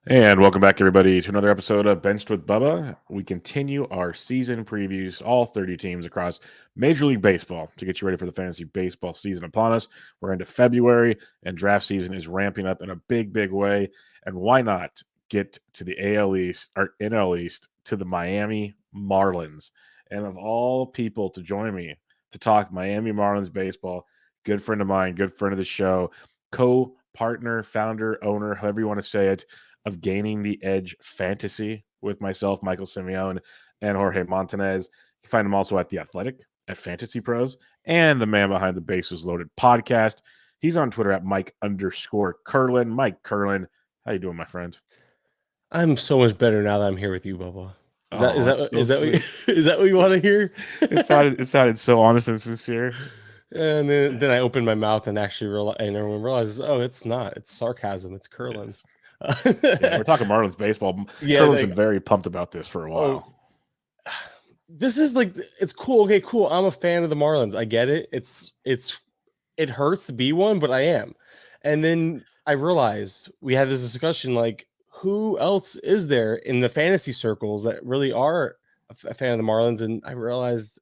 And welcome back, everybody, to another episode of Benched with Bubba. We continue our season previews, all 30 teams across Major League Baseball, to get you ready for the fantasy baseball season upon us. We're into February, and draft season is ramping up in a big, big way. And why not get to the AL East or NL East to the Miami Marlins? And of all people to join me to talk Miami Marlins baseball, good friend of mine, good friend of the show, co-partner, founder, owner, however you want to say it, of Gaining the Edge Fantasy with myself, Michael Simeone, and Jorge Montanez. You can find him also at The Athletic, at Fantasy Pros, and the man behind the Bases Loaded podcast. He's on Twitter at Mike_Kurland. Mike Kurland, how you doing, my friend? I'm so much better now that I'm here with you, Bubba. Is that So is that what you want to hear? it sounded so honest and sincere. And then I opened my mouth and actually and everyone realizes, oh, it's not. It's sarcasm. It's Kurland. Yes. Yeah, we're talking Marlins baseball. Yeah, Kurland's been very pumped about this for a while. This is like, it's cool. Okay, cool. I'm a fan of the Marlins. I get it. It hurts to be one, but I am. And then I realized we had this discussion, like, who else is there in the fantasy circles that really are a fan of the Marlins? And I realized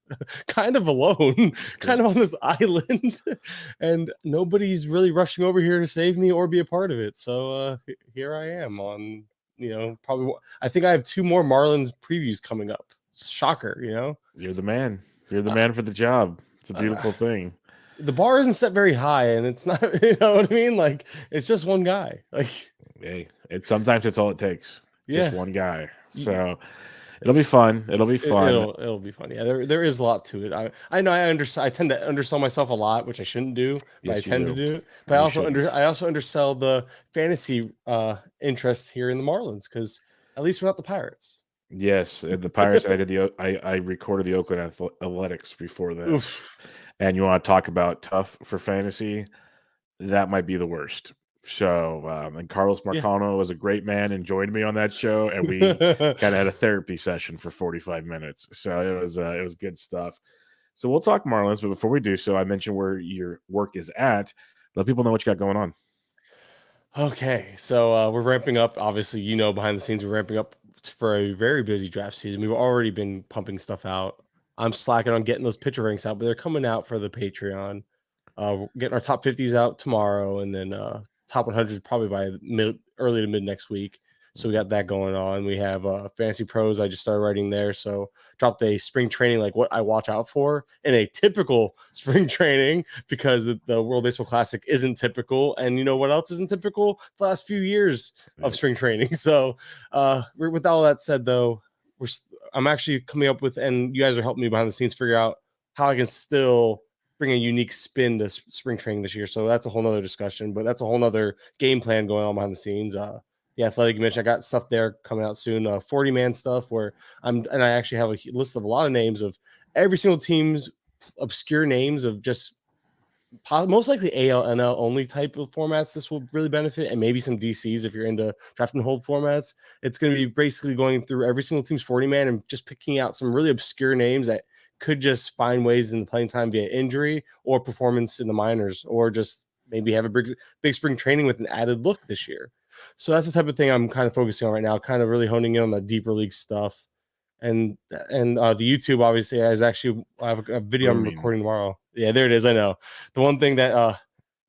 kind of alone, kind of on this island, and nobody's really rushing over here to save me or be a part of it. So here I am on, probably, I think I have 2 more Marlins previews coming up. Shocker, You're the man. You're the man for the job. It's a beautiful thing. The bar isn't set very high, and it's not, you know what I mean? Like, it's just one guy. Like, hey, sometimes it's all it takes. Yeah. Just one guy. So it'll be fun. It'll be fun. It'll be fun. Yeah, there is a lot to it. I know I tend to undersell myself a lot, which I shouldn't do, but Yes, I tend to do. But I also undersell the fantasy interest here in the Marlins, because at least we're not the Pirates. Yes, the Pirates. I recorded the Oakland Athletics before that. Oof. And you want to talk about tough for fantasy? That might be the worst. So, and Carlos Marcano was a great man and joined me on that show, and we kind of had a therapy session for 45 minutes. So it was good stuff. So we'll talk Marlins, but before we do so, I mentioned where your work is at. Let people know what you got going on. Okay, so we're ramping up. Obviously, behind the scenes, we're ramping up for a very busy draft season. We've already been pumping stuff out. I'm slacking on getting those pitcher ranks out, but they're coming out for the Patreon. We're getting our top 50s out tomorrow, and then top 100s probably by early to mid next week. So we got that going on. We have Fantasy Pros. I just started writing there. So dropped a spring training, like what I watch out for in a typical spring training, because the World Baseball Classic isn't typical. And you know what else isn't typical? The last few years of spring training. So with all that said, though, I'm actually coming up with, and you guys are helping me behind the scenes figure out how I can still bring a unique spin to spring training this year. So that's a whole nother discussion, but that's a whole nother game plan going on behind the scenes. The Athletic, you mentioned, I got stuff there coming out soon, 40-man stuff where I actually have a list of a lot of names of every single team's obscure names of just most likely AL, NL only type of formats. This will really benefit, and maybe some DCs if you're into draft and hold formats. It's going to be basically going through every single team's 40-man and just picking out some really obscure names that could just find ways in the playing time via injury or performance in the minors, or just maybe have a big spring training with an added look this year. So that's the type of thing I'm kind of focusing on right now, kind of really honing in on the deeper league stuff. And the YouTube, obviously, I have a video I'm recording tomorrow. Yeah, there it is. I know. The one thing that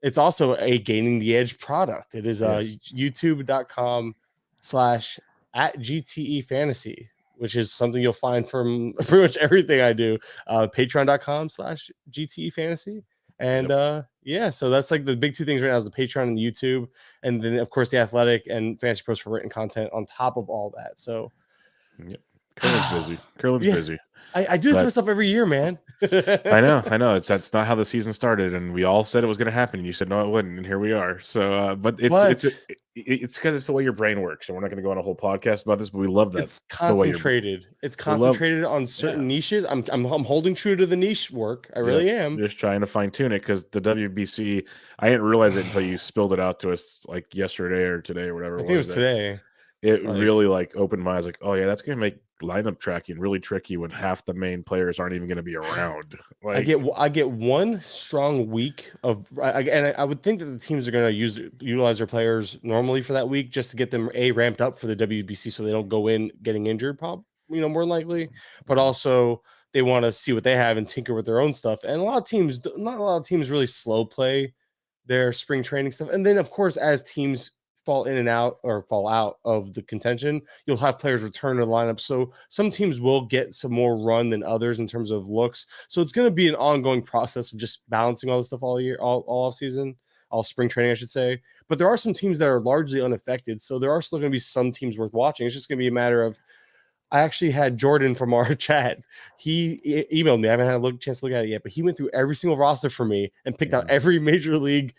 it's also a Gaining the Edge product. It is youtube.com/@GTE Fantasy, which is something you'll find from pretty much everything I do. Patreon.com/GTE Fantasy. And so that's like the big 2 things right now is the Patreon and the YouTube. And then, of course, the Athletic and Fantasy Pros for written content on top of all that. So Kurland's busy. I do this for stuff every year, man. I know. That's not how the season started, and we all said it was going to happen, and you said no, it wouldn't, and here we are. So, but it's because it's the way your brain works, and we're not going to go on a whole podcast about this, but we love that. It's concentrated. It's concentrated on certain niches. I'm holding true to the niche work. I really am. Just trying to fine tune it, because the WBC, I didn't realize it until you spilled it out to us like yesterday or today or whatever. I think it was today. It really opened my eyes, like, oh yeah, that's going to make lineup tracking really tricky when half the main players aren't even going to be around. I get one strong week of, and I would think that the teams are going to utilize their players normally for that week just to get them ramped up for the WBC so they don't go in getting injured, more likely, but also they want to see what they have and tinker with their own stuff. And not a lot of teams really slow play their spring training stuff. And then of course, as teams fall in and out or fall out of the contention, you'll have players return to the lineup. So some teams will get some more run than others in terms of looks. So it's going to be an ongoing process of just balancing all this stuff all year, all season, all spring training, I should say. But there are some teams that are largely unaffected. So there are still going to be some teams worth watching. It's just going to be a matter of, I actually had Jordan from our chat. He emailed me. I haven't had a chance to look at it yet, but he went through every single roster for me and picked out every major league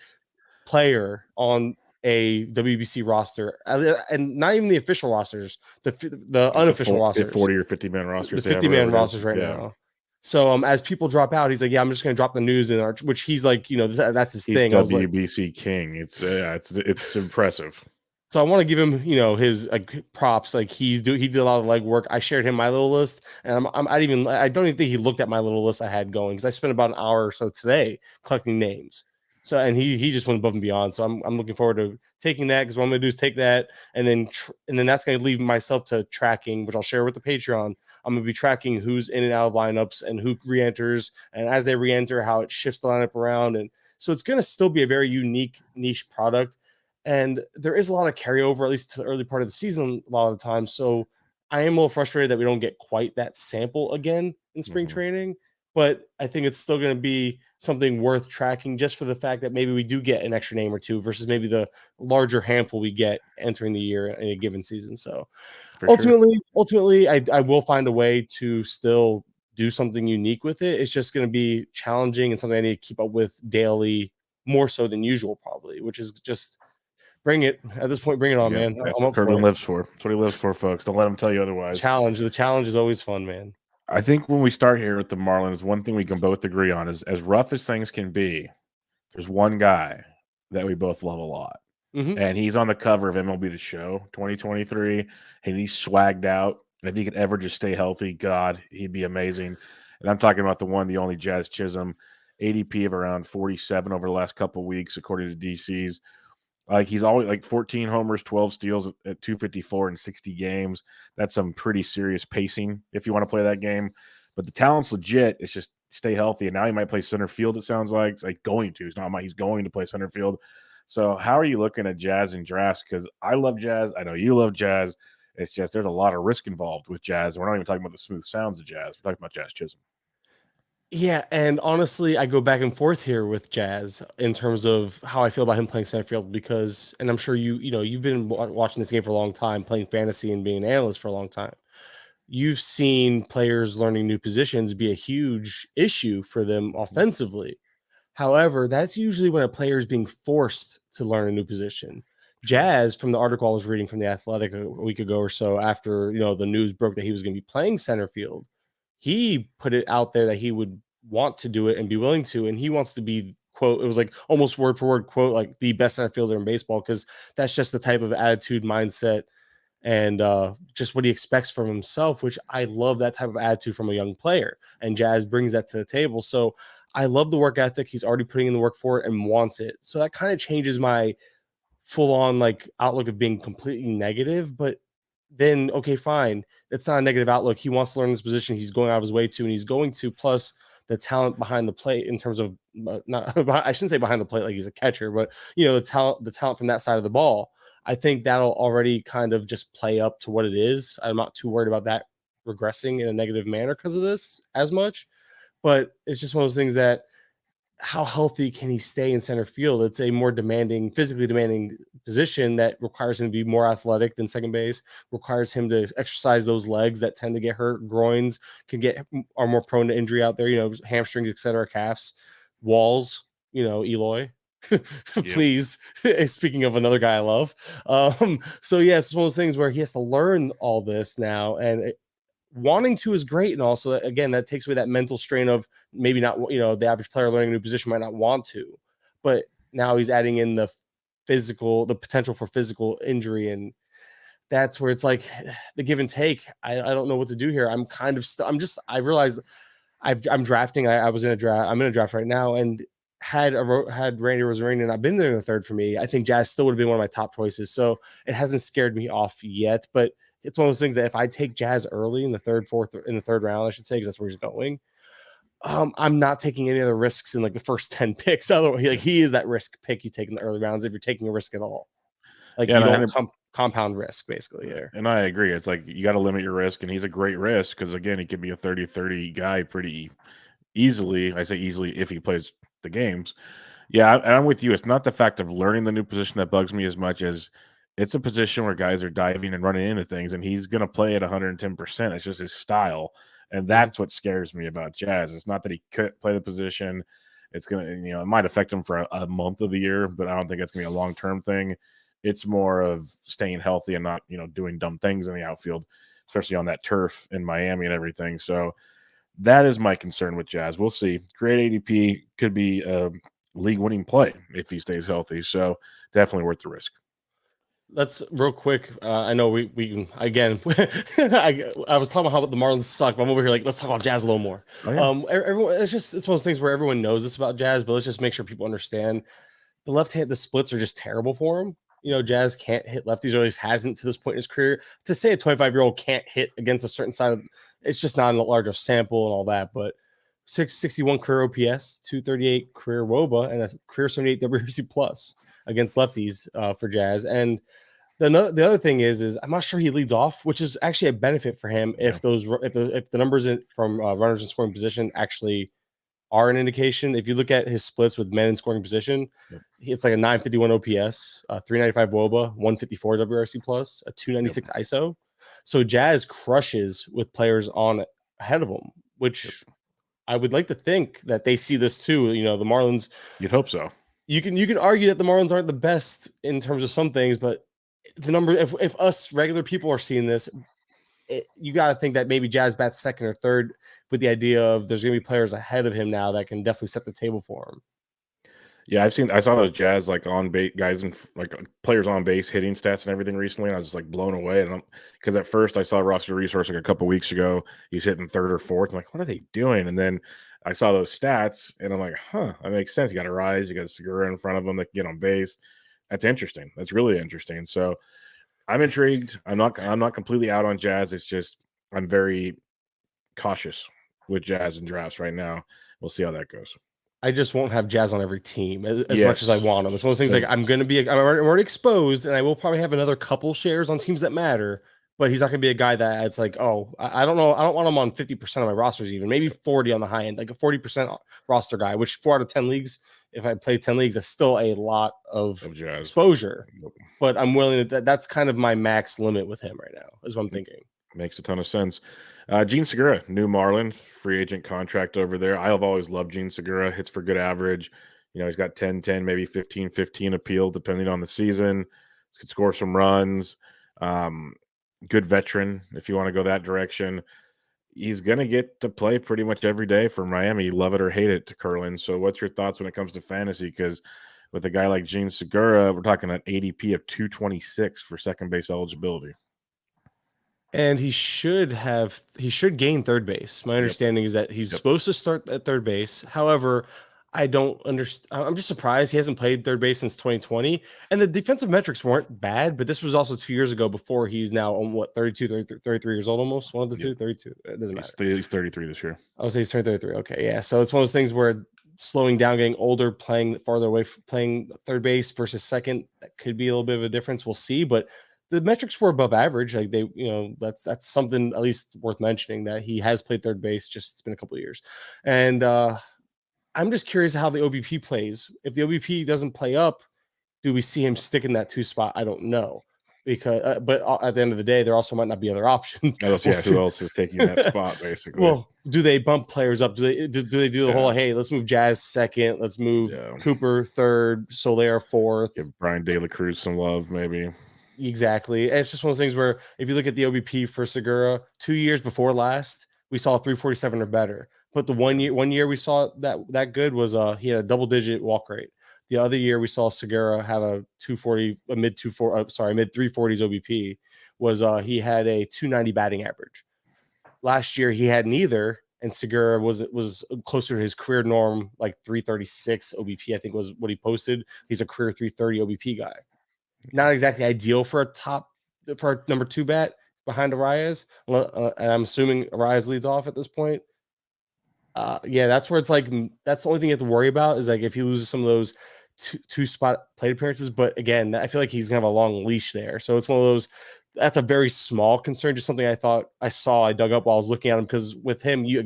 player on a WBC roster, and not even the official rosters, the unofficial rosters, 40 or 50 man rosters, the 50-man rosters right now. So as people drop out, he's like, yeah, I'm just going to drop the news in our, which he's like, that's his thing. WBC king. It's impressive. So I want to give him, his props. Like he did a lot of legwork. I shared him my little list, and I don't even think he looked at my little list I had going because I spent about an hour or so today collecting names. So, and he just went above and beyond. So I'm looking forward to taking that, because what I'm going to do is take that and then that's going to leave myself to tracking, which I'll share with the Patreon. I'm going to be tracking who's in and out of lineups and who re-enters, and as they re-enter, how it shifts the lineup around. And so it's going to still be a very unique niche product. And there is a lot of carryover, at least to the early part of the season, a lot of the time. So I am a little frustrated that we don't get quite that sample again in spring training. But I think it's still going to be something worth tracking, just for the fact that maybe we do get an extra name or two versus maybe the larger handful we get entering the year in a given season. So ultimately, I will find a way to still do something unique with it. It's just going to be challenging and something I need to keep up with daily, more so than usual, probably, which is just bring it at this point. Bring it on, man. That's what Kurland lives for. That's what he lives for, folks. Don't let him tell you otherwise. The challenge is always fun, man. I think when we start here with the Marlins, one thing we can both agree on is, as rough as things can be, there's one guy that we both love a lot. And he's on the cover of MLB The Show 2023, and he's swagged out. And if he could ever just stay healthy, God, he'd be amazing. And I'm talking about the one, the only Jazz Chisholm, ADP of around 47 over the last couple of weeks, according to DC's. Like, he's always like 14 homers, 12 steals at 254 in 60 games. That's some pretty serious pacing if you want to play that game. But the talent's legit. It's just stay healthy. And now he might play center field, it sounds like. It's like going to. He's going to play center field. So how are you looking at Jazz and drafts? Because I love Jazz. I know you love Jazz. It's just there's a lot of risk involved with Jazz. We're not even talking about the smooth sounds of Jazz. We're talking about Jazz Chisholm. Yeah, and honestly, I go back and forth here with Jazz in terms of how I feel about him playing center field, because, and I'm sure you've been watching this game for a long time, playing fantasy and being an analyst for a long time. You've seen players learning new positions be a huge issue for them offensively. However, that's usually when a player is being forced to learn a new position. Jazz, from the article I was reading from The Athletic a week ago or so, after the news broke that he was going to be playing center field, he put it out there that he would want to do it and be willing to, and he wants to be, quote, it was like almost word for word quote, like the best center fielder in baseball, because that's just the type of attitude, mindset, and just what he expects from himself, which I love that type of attitude from a young player, and Jazz brings that to the table. So I love the work ethic. He's already putting in the work for it and wants it. So that kind of changes my full on like outlook of being completely negative. But then, okay, fine. That's not a negative outlook. He wants to learn this position. He's going out of his way to, and he's going to, plus the talent behind the plate in terms of not, I shouldn't say behind the plate like he's a catcher, but the talent from that side of the ball. I think that'll already kind of just play up to what it is. I'm not too worried about that regressing in a negative manner because of this as much, but it's just one of those things that, how healthy can he stay in center field? It's a more demanding, physically demanding position that requires him to be more athletic than second base, requires him to exercise those legs that tend to get hurt. Groins are more prone to injury out there, hamstrings, etc., calves, walls, Eloy. Please. Speaking of another guy I love. So yeah, it's one of those things where he has to learn all this now, and wanting to is great, and also again that takes away that mental strain of maybe not, the average player learning a new position might not want to, but now he's adding in the potential for physical injury, and that's where it's like the give and take. I don't know what to do here. I'm kind of I realized I'm drafting. I was in a draft. I'm in a draft right now, and had Randy Rosarina not been there in the third for me, I think Jazz still would have been one of my top choices. So it hasn't scared me off yet, but it's one of those things that if I take Jazz early in the third round, I should say, because that's where he's going. I'm not taking any other risks in like the first 10 picks. Otherwise, like he is that risk pick you take in the early rounds if you're taking a risk at all. Like you don't compound risk basically here. And I agree. It's like you got to limit your risk, and he's a great risk because again, he could be a 30-30 guy pretty easily. I say easily if he plays the games. Yeah, I'm with you. It's not the fact of learning the new position that bugs me as much as it's a position where guys are diving and running into things, and he's going to play at 110%. It's just his style, and that's what scares me about Jazz. It's not that he couldn't play the position. It's going to, it might affect him for a month of the year, but I don't think it's going to be a long-term thing. It's more of staying healthy and not, doing dumb things in the outfield, especially on that turf in Miami and everything. So that is my concern with Jazz. We'll see. Great ADP could be league-winning play if he stays healthy. So definitely worth the risk. Let's real quick. I know we again. I was talking about how the Marlins suck, but I'm over here like let's talk about Jazz a little more. Oh, yeah. Everyone, it's one of those things where everyone knows this about Jazz, but let's just make sure people understand the left hand. The splits are just terrible for him. Jazz can't hit lefties, or at least hasn't to this point in his career. To say a 25-year-old can't hit against a certain side, it's just not a larger sample and all that. But 661 career OPS, 238 career WOBA, and a career 78 WRC plus against lefties for Jazz. And the other thing is I'm not sure he leads off, which is actually a benefit for him if the numbers from runners in scoring position actually are an indication. If you look at his splits with men in scoring position, it's like a 951 OPS, 395 WOBA, 154 WRC plus, a 296 ISO. So Jazz crushes with players on ahead of him, which I would like to think that they see this too. The Marlins. You'd hope so. You can argue that the Marlins aren't the best in terms of some things, but the number, if us regular people are seeing this, you got to think that maybe Jazz bats second or third with the idea of there's going to be players ahead of him now that can definitely set the table for him. Yeah, I saw those Jazz like on base guys and like players on base hitting stats and everything recently, and I was just like blown away. And because at first I saw Roster Resource like a couple weeks ago, he's hitting third or fourth. I'm like, what are they doing? And then I saw those stats, and I'm like, that makes sense. You got Arraez, you got Segura in front of them that can get on base. That's interesting. That's really interesting. So I'm intrigued. I'm not completely out on Jazz. It's just I'm very cautious with Jazz and drafts right now. We'll see how that goes. I just won't have Jazz on every team as much as I want them. It's one of those things like I'm already exposed, and I will probably have another couple shares on teams that matter, but he's not going to be a guy that it's like, I don't know. I don't want him on 50% of my rosters, even maybe 40 on the high end, like a 40% roster guy, which 4 out of 10 leagues, if I play 10 leagues, that's still a lot of exposure, but I'm willing to, that's kind of my max limit with him right now is what I'm thinking. Makes a ton of sense. Gene Segura, new Marlin, free agent contract over there. I have always loved Gene Segura. Hits for good average. He's got 10-10, maybe 15-15 appeal, depending on the season. Could score some runs. Good veteran, if you want to go that direction. He's going to get to play pretty much every day for Miami, love it or hate it, to Kurland. So what's your thoughts when it comes to fantasy? Because with a guy like Gene Segura, we're talking an ADP of 226 for second base eligibility. And he should gain third base. My understanding is that he's supposed to start at third base. However, I don't understand. I'm just surprised he hasn't played third base since 2020. And the defensive metrics weren't bad, but this was also 2 years ago before he's now on 33 years old almost. One of the two, 32. It doesn't matter. He's 33 this year. I would say he's turning 33. Okay, yeah. So it's one of those things where slowing down, getting older, playing farther away, playing third base versus second, that could be a little bit of a difference. We'll see, but the metrics were above average. Like that's something at least worth mentioning, that he has played third base. Just it's been a couple of years, and I'm just curious how the OBP plays. If the OBP doesn't play up, do we see him stick in that 2 spot? I don't know, because but at the end of the day, there also might not be other options. Who else is taking that spot basically? Well, do they bump players up? Do they do the whole, hey, let's move Jazz second, let's move Cooper third, Soler fourth, give Bryan De La Cruz some love maybe? Exactly. And it's just one of those things where if you look at the OBP for Segura, 2 years before last, we saw 347 or better. But the one year we saw that good was he had a double-digit walk rate. The other year we saw Segura have a 240, a mid 340s OBP. He had a 290 batting average. Last year he had neither, and Segura was closer to his career norm, like 336 OBP, I think was what he posted. He's a career 330 OBP guy. Not exactly ideal for a number 2 bat behind Arraez, and I'm assuming Arraez leads off at this point. That's where it's like that's the only thing you have to worry about is like if he loses some of those two spot plate appearances. But again, I feel like he's gonna have a long leash there, so it's one of those. That's a very small concern, just something I dug up while I was looking at him, because with him, you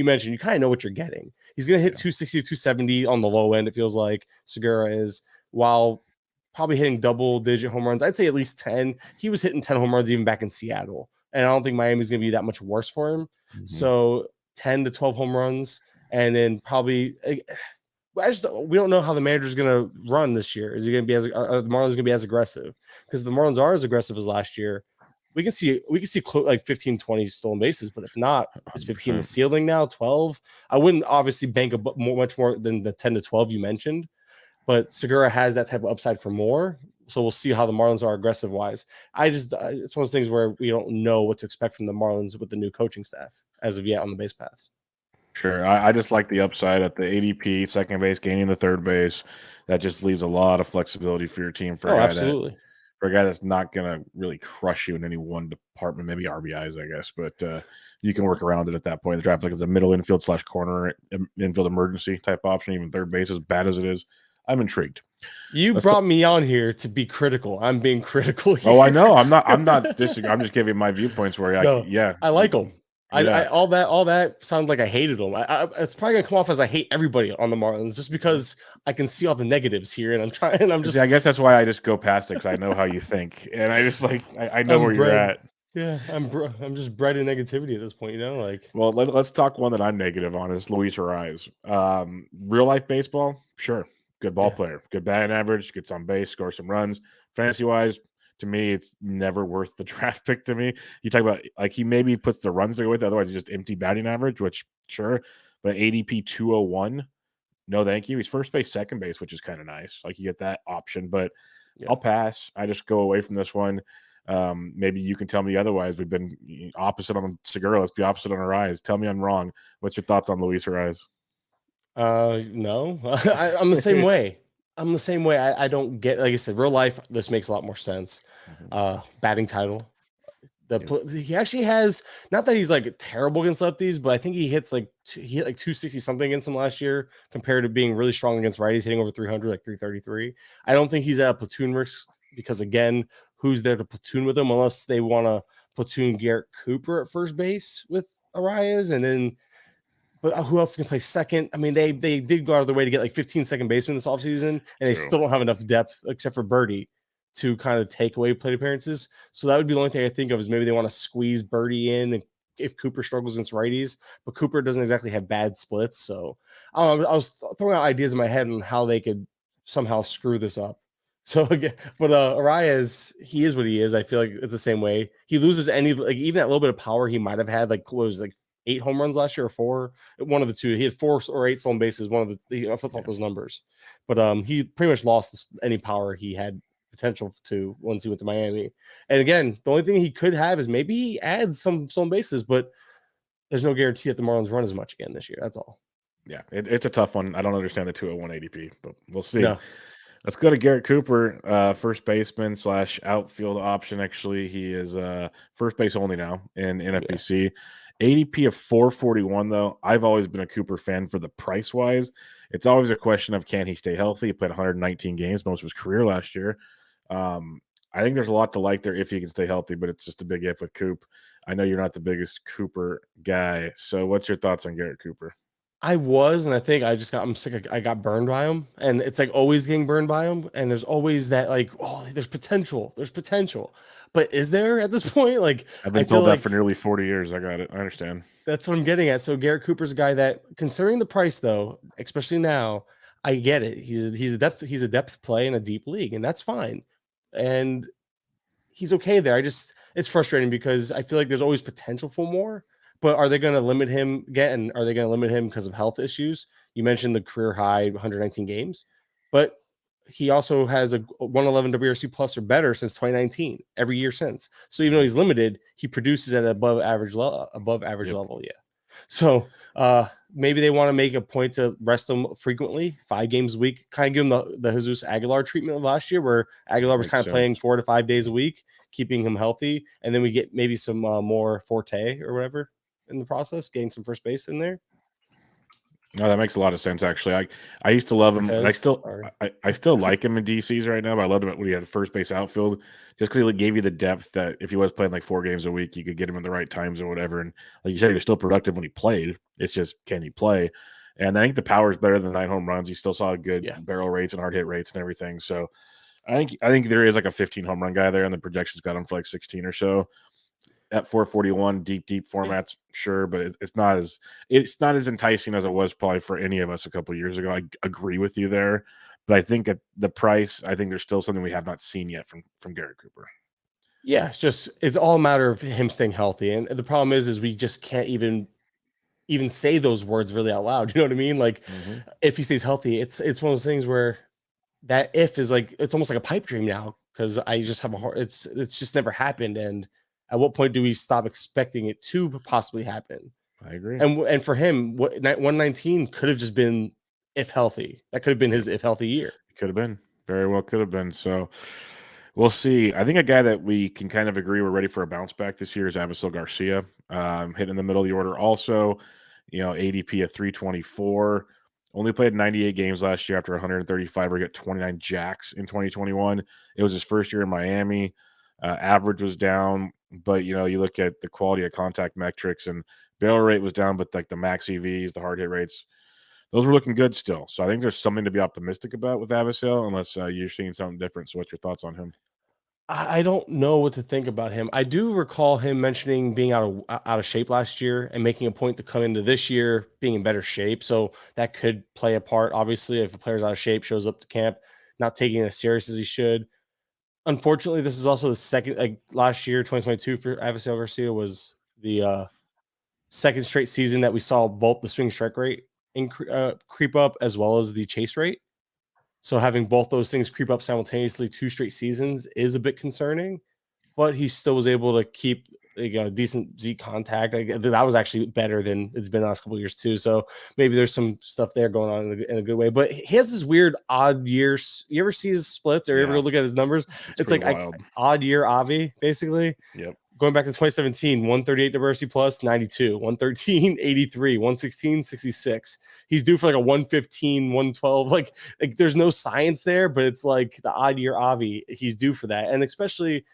mentioned you kind of know what you're getting. He's gonna hit 260 to 270 on the low end. It feels like Segura is, while probably hitting double-digit home runs. I'd say at least 10. He was hitting 10 home runs even back in Seattle, and I don't think Miami's gonna be that much worse for him. Mm-hmm. So 10 to 12 home runs, and then probably we don't know how the manager's going to run this year. Is he going to be are the Marlins going to be as aggressive? Because the Marlins are as aggressive as last year. We can see like 15, 20 stolen bases, but if not, is 15 100%. The ceiling now? 12? I wouldn't obviously bank much more than the 10 to 12 you mentioned, but Segura has that type of upside for more. So we'll see how the Marlins are aggressive wise. It's one of those things where we don't know what to expect from the Marlins with the new coaching staff as of yet on the base paths. Sure. I just like the upside at the ADP, second base, gaining the third base. That just leaves a lot of flexibility for your team for a guy that's not going to really crush you in any one department, maybe RBIs, I guess. But you can work around it at that point. The draft like is a middle infield / corner infield emergency type option, even third base, as bad as it is. I'm intrigued. Let's brought me on here to be critical. I'm being critical here. Oh, I know. I'm not disagreeing. I'm just giving my viewpoints where I like them. Yeah. All that sounds like I hated them. It's probably gonna come off as I hate everybody on the Marlins just because I can see all the negatives here, and I guess that's why I just go past it, because I know how you think, and I just I know where you're at. Yeah, I'm just bred in negativity at this point, like. Well, let's talk one that I'm negative on is Luis Arraez. Real life baseball, sure, good ball player, good batting average, gets on base, scores some runs. Fantasy wise, to me, it's never worth the draft pick to me. You talk about like he maybe puts the runs to go with, otherwise he's just empty batting average, which sure, but ADP 201, no thank you. He's first base, second base, which is kind of nice. Like you get that option, but I'll pass. I just go away from this one. Maybe you can tell me otherwise. We've been opposite on Segura. Let's be opposite on Arraez. Tell me I'm wrong. What's your thoughts on Luis Arraez? No, I'm the same way. I'm the same way. I don't get, like I said, real life, this makes a lot more sense. Batting title. He actually has, not that he's like terrible against lefties, but I think he hit like 260 something against them last year compared to being really strong against righties, hitting over 300, like 333. I don't think he's at a platoon risk because, again, who's there to platoon with him unless they want to platoon Garrett Cooper at first base with Arraez, and then. But who else can play second? I mean, they did go out of their way to get like 15 second basemen this offseason, and they still don't have enough depth except for Birdie to kind of take away plate appearances. So that would be the only thing I think of is maybe they want to squeeze Birdie in and if Cooper struggles against righties, but Cooper doesn't exactly have bad splits. So I was throwing out ideas in my head on how they could somehow screw this up. So again, but Arraez, he is what he is. I feel like it's the same way. He loses even that little bit of power he might have had, like was like 8 home runs last year or 4, one of the two. He had 4 or 8 stolen bases. I flip-flop those numbers, but he pretty much lost any power he had potential to once he went to Miami. And again, the only thing he could have is maybe he adds some stolen bases, but there's no guarantee that the Marlins run as much again this year. That's all. Yeah, it's a tough one. I don't understand the 201 ADP, but we'll see. No. Let's go to Garrett Cooper, first baseman / outfield option. Actually, he is first base only now in NFBC. Yeah. ADP of 441, though. I've always been a Cooper fan for the price wise. It's always a question of can he stay healthy? He played 119 games, most of his career last year. I think there's a lot to like there if he can stay healthy, but it's just a big if with Coop. I know you're not the biggest Cooper guy. So what's your thoughts on Garrett Cooper? I was, and I think I'm sick. I got burned by him, and it's like always getting burned by him. And there's always that like, there's potential, but is there at this point? Like I've been told that for nearly 40 years. I got it. I understand. That's what I'm getting at. So Garrett Cooper's a guy that, considering the price though, especially now, I get it. He's a depth play in a deep league, and that's fine. And he's okay there. It's frustrating because I feel like there's always potential for more. But are they going to limit him again? Are they going to limit him because of health issues? You mentioned the career high 119 games. but he also has a 111 WRC plus or better since 2019, every year since. So even though he's limited, he produces at above average level. Yeah. So maybe they want to make a point to rest him frequently, 5 games a week, kind of give him the Jesus Aguilar treatment of last year, where Aguilar was kind of playing 4 to 5 days a week, keeping him healthy. And then we get maybe some more Forte or whatever in the process, getting some first base in there. No, that makes a lot of sense. Actually, I used to love him, and I still like him in DCs right now. But I loved him when he had first base outfield, just because he gave you the depth that if he was playing like 4 games a week, you could get him in the right times or whatever. And like you said, he was still productive when he played. It's just, can he play? And I think the power is better than 9 home runs. He still saw good barrel rates and hard hit rates and everything. So I think there is like a 15 home run guy there, and the projections got him for like 16 or so. At 441, deep formats, sure, but it's not as enticing as it was probably for any of us a couple of years ago. I agree with you there, but I think at the price, I think there's still something we have not seen yet from Garrett Cooper. Yeah, it's all a matter of him staying healthy, and the problem is we just can't even say those words really out loud. You know what I mean? Like, if he stays healthy, it's one of those things where that if is like it's almost like a pipe dream now, because I just have a heart. It's just never happened, and at what point do we stop expecting it to possibly happen? I agree. And for him, 119 could have just been if healthy. That could have been his if healthy year. It could have been. Very well could have been. So we'll see. I think a guy that we can kind of agree we're ready for a bounce back this year is Avisail Garcia. Hitting in the middle of the order also. ADP of 324. Only played 98 games last year after 135. We got 29 jacks in 2021. It was his first year in Miami. Average was down, but you look at the quality of contact metrics, and barrel rate was down, but like the max EVs, the hard hit rates, those were looking good still. So I think there's something to be optimistic about with Avisail, unless you're seeing something different. So what's your thoughts on him? I don't know what to think about him. I do recall him mentioning being out of shape last year and making a point to come into this year being in better shape. So that could play a part. Obviously, if a player's out of shape, shows up to camp, not taking it as serious as he should. Unfortunately, this is also the second, like last year, 2022 for Avisail Garcia was the second straight season that we saw both the swing strike rate creep up as well as the chase rate. So having both those things creep up simultaneously 2 straight seasons is a bit concerning, but he still was able to keep a decent Z contact. That was actually better than it's been the last couple of years too. So maybe there's some stuff there going on in a good way. But he has this weird odd years. You ever see his splits or you ever look at his numbers? It's like odd year Avi, basically. Yep. Going back to 2017, 138 WRC plus, 92, 113, 83, 116, 66. He's due for like a 115, 112. Like there's no science there, but it's like the odd year Avi, he's due for that. And especially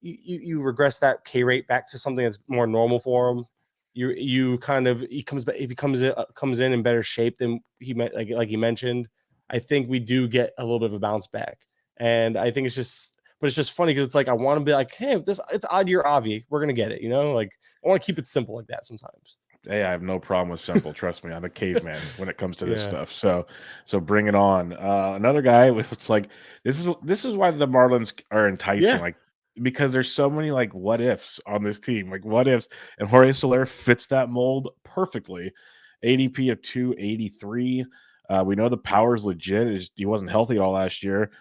you regress that K rate back to something that's more normal for him. He comes back, if he comes in better shape than he meant, like he mentioned, I think we do get a little bit of a bounce back. And I think but it's just funny because it's like I want to be like, hey, it's odd year Avi. We're gonna get it, Like I want to keep it simple like that sometimes. Hey, I have no problem with simple. Trust me, I'm a caveman when it comes to this stuff. So bring it on. Another guy, it's like this is why the Marlins are enticing, like because there's so many like what ifs on this team, like what ifs, and Jorge Soler fits that mold perfectly. ADP of 283. We know the power is legit. He wasn't healthy all last year.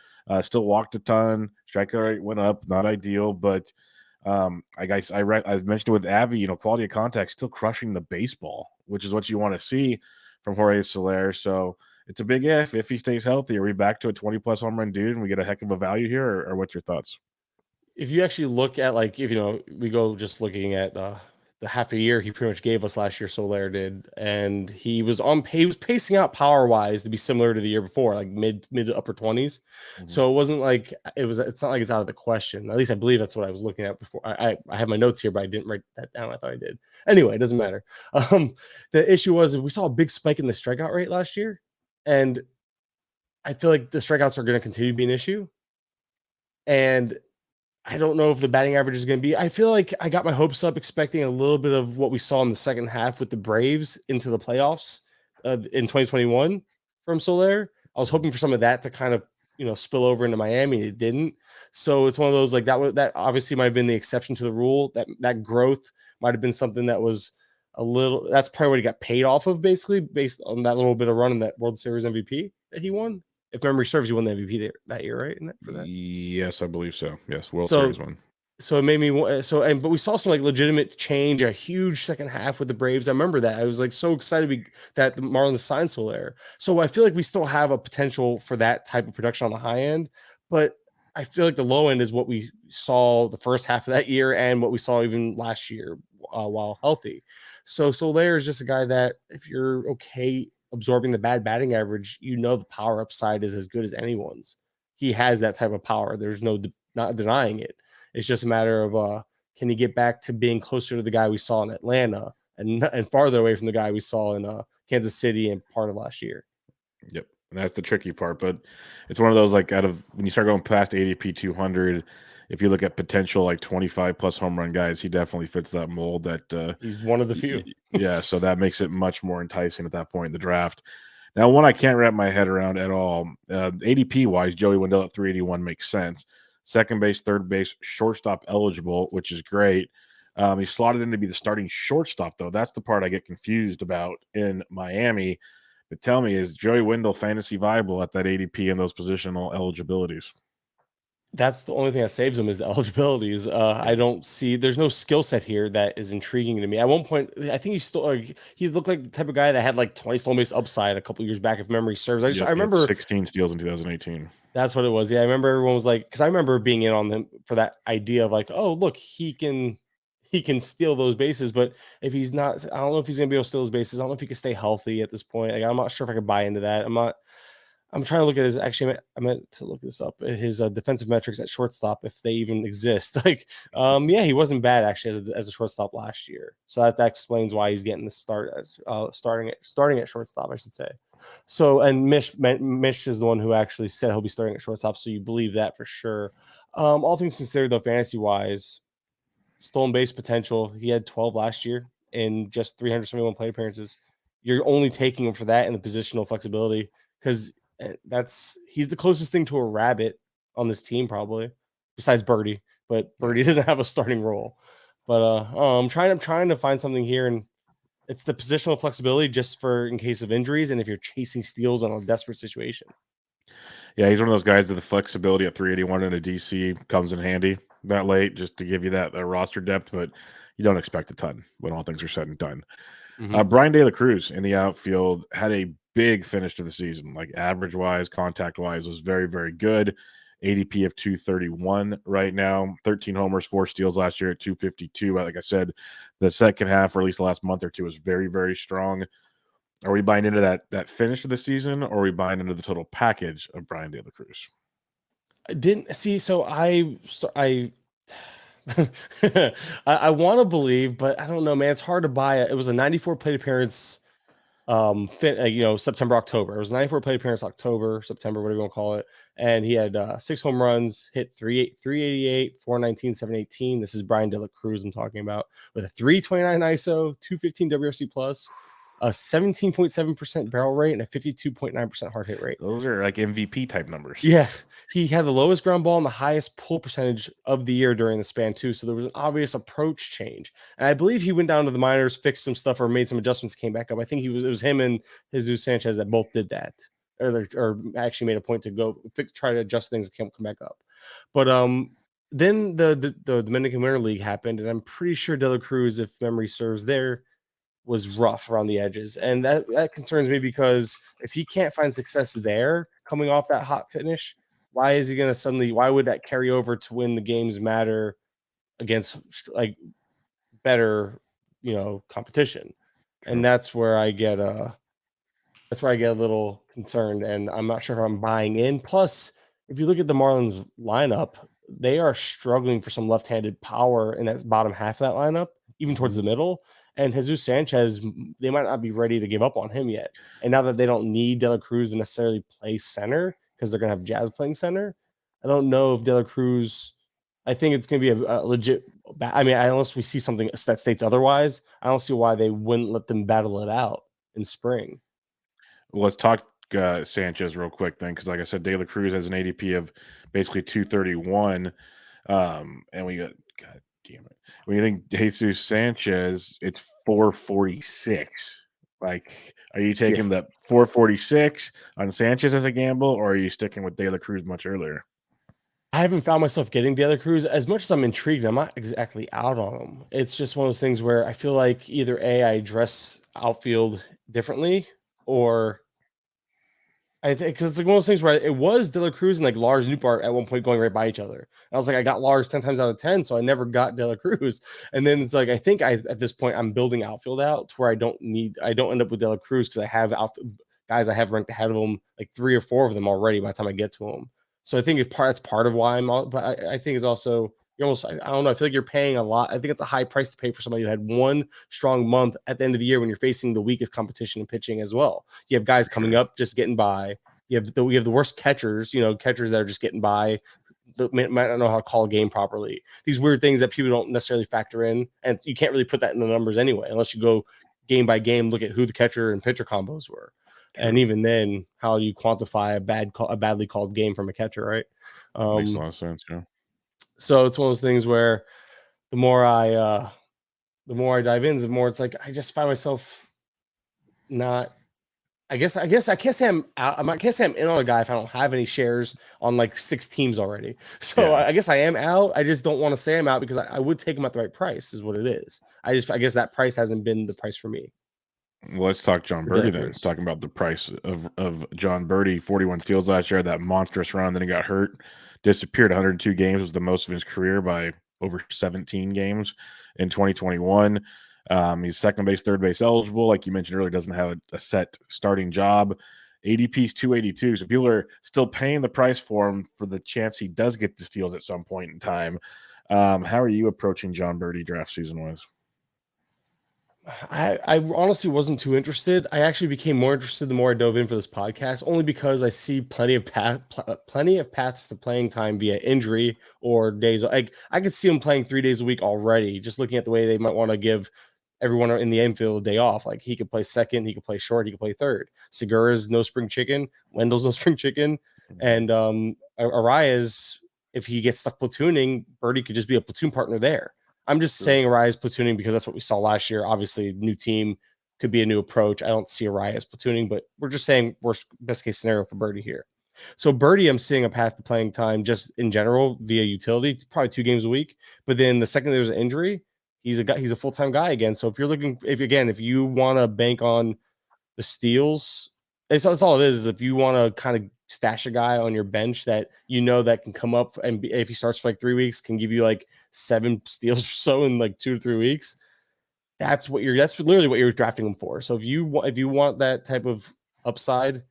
Still walked a ton. Strike rate went up. Not ideal, but I mentioned it with Avi. Quality of contact still crushing the baseball, which is what you want to see from Jorge Soler. So it's a big if he stays healthy. Are we back to a 20+ home run dude and we get a heck of a value here, or what's your thoughts? If you actually look at we go just looking at the half a year he pretty much gave us last year, Soler did, and he was pacing out power wise to be similar to the year before, like mid to upper 20s. So it wasn't like it's not like it's out of the question. At least I believe that's what I was looking at before. I have my notes here, but I didn't write that down. I thought I did. Anyway, it doesn't matter. The issue was we saw a big spike in the strikeout rate last year, and I feel like the strikeouts are going to continue to be an issue. And I don't know if the batting average is going to be. I feel like I got my hopes up expecting a little bit of what we saw in the second half with the Braves into the playoffs in 2021 from Soler. I was hoping for some of that to kind of spill over into Miami. It didn't. So it's one of those like that obviously might have been the exception to the rule. That growth might have been something that was a little. That's probably what he got paid off of, basically based on that little bit of run in that World Series MVP that he won. If memory serves, he won the MVP that year, right? For that. Yes, I believe so. Yes, World So Series one. So it made me but we saw some like legitimate change, a huge second half with the Braves. I remember that. I was like so excited that the Marlins signed Soler. So I feel like we still have a potential for that type of production on the high end, but I feel like the low end is what we saw the first half of that year and what we saw even last year while healthy. So Soler is just a guy that if you're okay absorbing the bad batting average, the power upside is as good as anyone's. He has that type of power. There's not denying it. It's just a matter of can he get back to being closer to the guy we saw in Atlanta and farther away from the guy we saw in Kansas City and part of last year. Yep, and that's the tricky part. But it's one of those like out of when you start going past ADP 200, if you look at potential like 25 plus home run guys, he definitely fits that mold. That he's one of the few. Yeah, so that makes it much more enticing at that point in the draft. Now, one I can't wrap my head around at all. ADP wise, Joey Wendell at 381 makes sense. Second base, third base, shortstop eligible, which is great. He's slotted in to be the starting shortstop, though. That's the part I get confused about in Miami. But tell me, is Joey Wendell fantasy viable at that ADP and those positional eligibilities? That's the only thing that saves him is the eligibilities. I don't see there's no skill set here that is intriguing to me. At one point, I think he looked like the type of guy that had like 20 stolen base upside a couple years back, if memory serves. I remember 16 steals in 2018. That's what it was. Yeah, I remember everyone was like, because I remember being in on them for that idea of like, oh, look, he can steal those bases, but if he's not, I don't know if he's gonna be able to steal those bases. I don't know if he can stay healthy at this point. Like, I'm not sure if I could buy into that. I'm trying to look at his. Actually, I meant to look this up. His defensive metrics at shortstop, if they even exist. Like, yeah, he wasn't bad actually as a shortstop last year. So that explains why he's getting the start as starting at shortstop, I should say. So, and Mish is the one who actually said he'll be starting at shortstop. So you believe that for sure. All things considered, though, fantasy wise, stolen base potential. He had 12 last year in just 371 plate appearances. You're only taking him for that and the positional flexibility because he's the closest thing to a rabbit on this team probably, besides Birdie. But Birdie doesn't have a starting role. But I'm trying to find something here, and it's the positional flexibility just for in case of injuries and if you're chasing steals on a desperate situation. Yeah, he's one of those guys that the flexibility at 381 in a DC comes in handy that late just to give you that roster depth, but you don't expect a ton when all things are said and done. Bryan De La Cruz in the outfield had a big finish to the season, like average wise, contact wise, was very, very good. ADP of 231 right now, 13 homers, 4 steals last year at 252. Like I said, the second half, or at least the last month or two, was very, very strong. Are we buying into that finish of the season, or are we buying into the total package of Bryan De La Cruz? I didn't see, so I I want to believe, but I don't know, man. It's hard to buy it. It was a 94 plate appearance September, October. It was 94 plate appearance, October, September, whatever you want to call it. And he had 6 home runs, hit 388, 419, 718. This is Bryan De La Cruz I'm talking about, with a 329 ISO, 215 WRC plus, a 17.7% barrel rate, and a 52.9% hard hit rate. Those are like MVP type numbers. Yeah. He had the lowest ground ball and the highest pull percentage of the year during the span, too. So there was an obvious approach change. And I believe he went down to the minors, fixed some stuff, or made some adjustments, came back up. I think it was him and Jesus Sanchez that both did that, or actually made a point to go try to adjust things and come back up. But then the Dominican Winter League happened, and I'm pretty sure De La Cruz, if memory serves, was rough around the edges. And that concerns me because if he can't find success there coming off that hot finish, why is he going to why would that carry over to when the games matter against like better, competition? True. And that's where I get a little concerned, and I'm not sure if I'm buying in. Plus, if you look at the Marlins lineup, they are struggling for some left-handed power in that bottom half of that lineup, even towards the middle. And Jesus Sanchez, they might not be ready to give up on him yet. And now that they don't need De La Cruz to necessarily play center because they're going to have Jazz playing center, I don't know if De La Cruz. I think it's going to be a legit. I mean, unless we see something that states otherwise, I don't see why they wouldn't let them battle it out in spring. Well, let's talk Sanchez real quick then, because like I said, De La Cruz has an ADP of basically 231, and we got God damn it. When you think Jesus Sanchez, it's 446. Like, are you taking the 446 on Sanchez as a gamble, or are you sticking with De La Cruz much earlier? I haven't found myself getting De La Cruz as much as I'm intrigued. I'm not exactly out on him. It's just one of those things where I feel like either I address outfield differently, or I think because it's like one of those things where it was De La Cruz and like Lars Nootbaar at one point going right by each other. And I was like, I got Lars 10 times out of 10, so I never got De La Cruz. And then it's like I think at this point I'm building outfield out to where I don't end up with De La Cruz because I have guys I have ranked ahead of him, like 3 or 4 of them already by the time I get to them. So I think that's part of why I'm all, but I think it's also you almost I don't know, I feel like you're paying a lot. I think it's a high price to pay for somebody who had one strong month at the end of the year when you're facing the weakest competition in pitching as well. You have guys coming up just getting by. You have the worst catchers, catchers that are just getting by, might not know how to call a game properly. These weird things that people don't necessarily factor in, and you can't really put that in the numbers anyway, unless you go game by game, look at who the catcher and pitcher combos were. True. And even then, how you quantify a badly called game from a catcher, right? Makes a lot of sense, yeah. So it's one of those things where the more I dive in, the more it's like I just find myself not. I guess I can't say I'm out. I can't say I'm in on a guy if I don't have any shares on like 6 teams already. So yeah. I guess I am out. I just don't want to say I'm out because I would take him at the right price, is what it is. I guess that price hasn't been the price for me. Well, let's talk Jon Berti then. Talking about the price of Jon Berti, 41 steals last year, that monstrous run. Then he got hurt, disappeared. 102 games was the most of his career by over 17 games in 2021. He's second base, third base eligible. Like you mentioned earlier, doesn't have a set starting job. ADP's 282. So people are still paying the price for him for the chance he does get the steals at some point in time. How are you approaching Jon Berti draft season wise? I honestly wasn't too interested. I actually became more interested the more I dove in for this podcast, only because I see plenty of paths to playing time via injury or days. Like I could see him playing 3 days a week already, just looking at the way they might want to give everyone in the infield a day off. Like he could play second, he could play short, he could play third. Segura's no spring chicken, Wendell's no spring chicken, and Arraez, if he gets stuck platooning, Berti could just be a platoon partner there. I'm just saying Arraez platooning because that's what we saw last year. Obviously, new team could be a new approach. I don't see Arraez platooning, but we're just saying worst best case scenario for Berti here. So Berti, I'm seeing a path to playing time just in general via utility, probably 2 games a week. But then the second there's an injury, he's a full-time guy again. So if you want to bank on the steals, that's all it is if you want to kind of stash a guy on your bench that that can come up and if he starts for like 3 weeks, can give you like 7 steals or so in like 2 to 3 weeks. That's literally what you're drafting him for. So if you want that type of upside,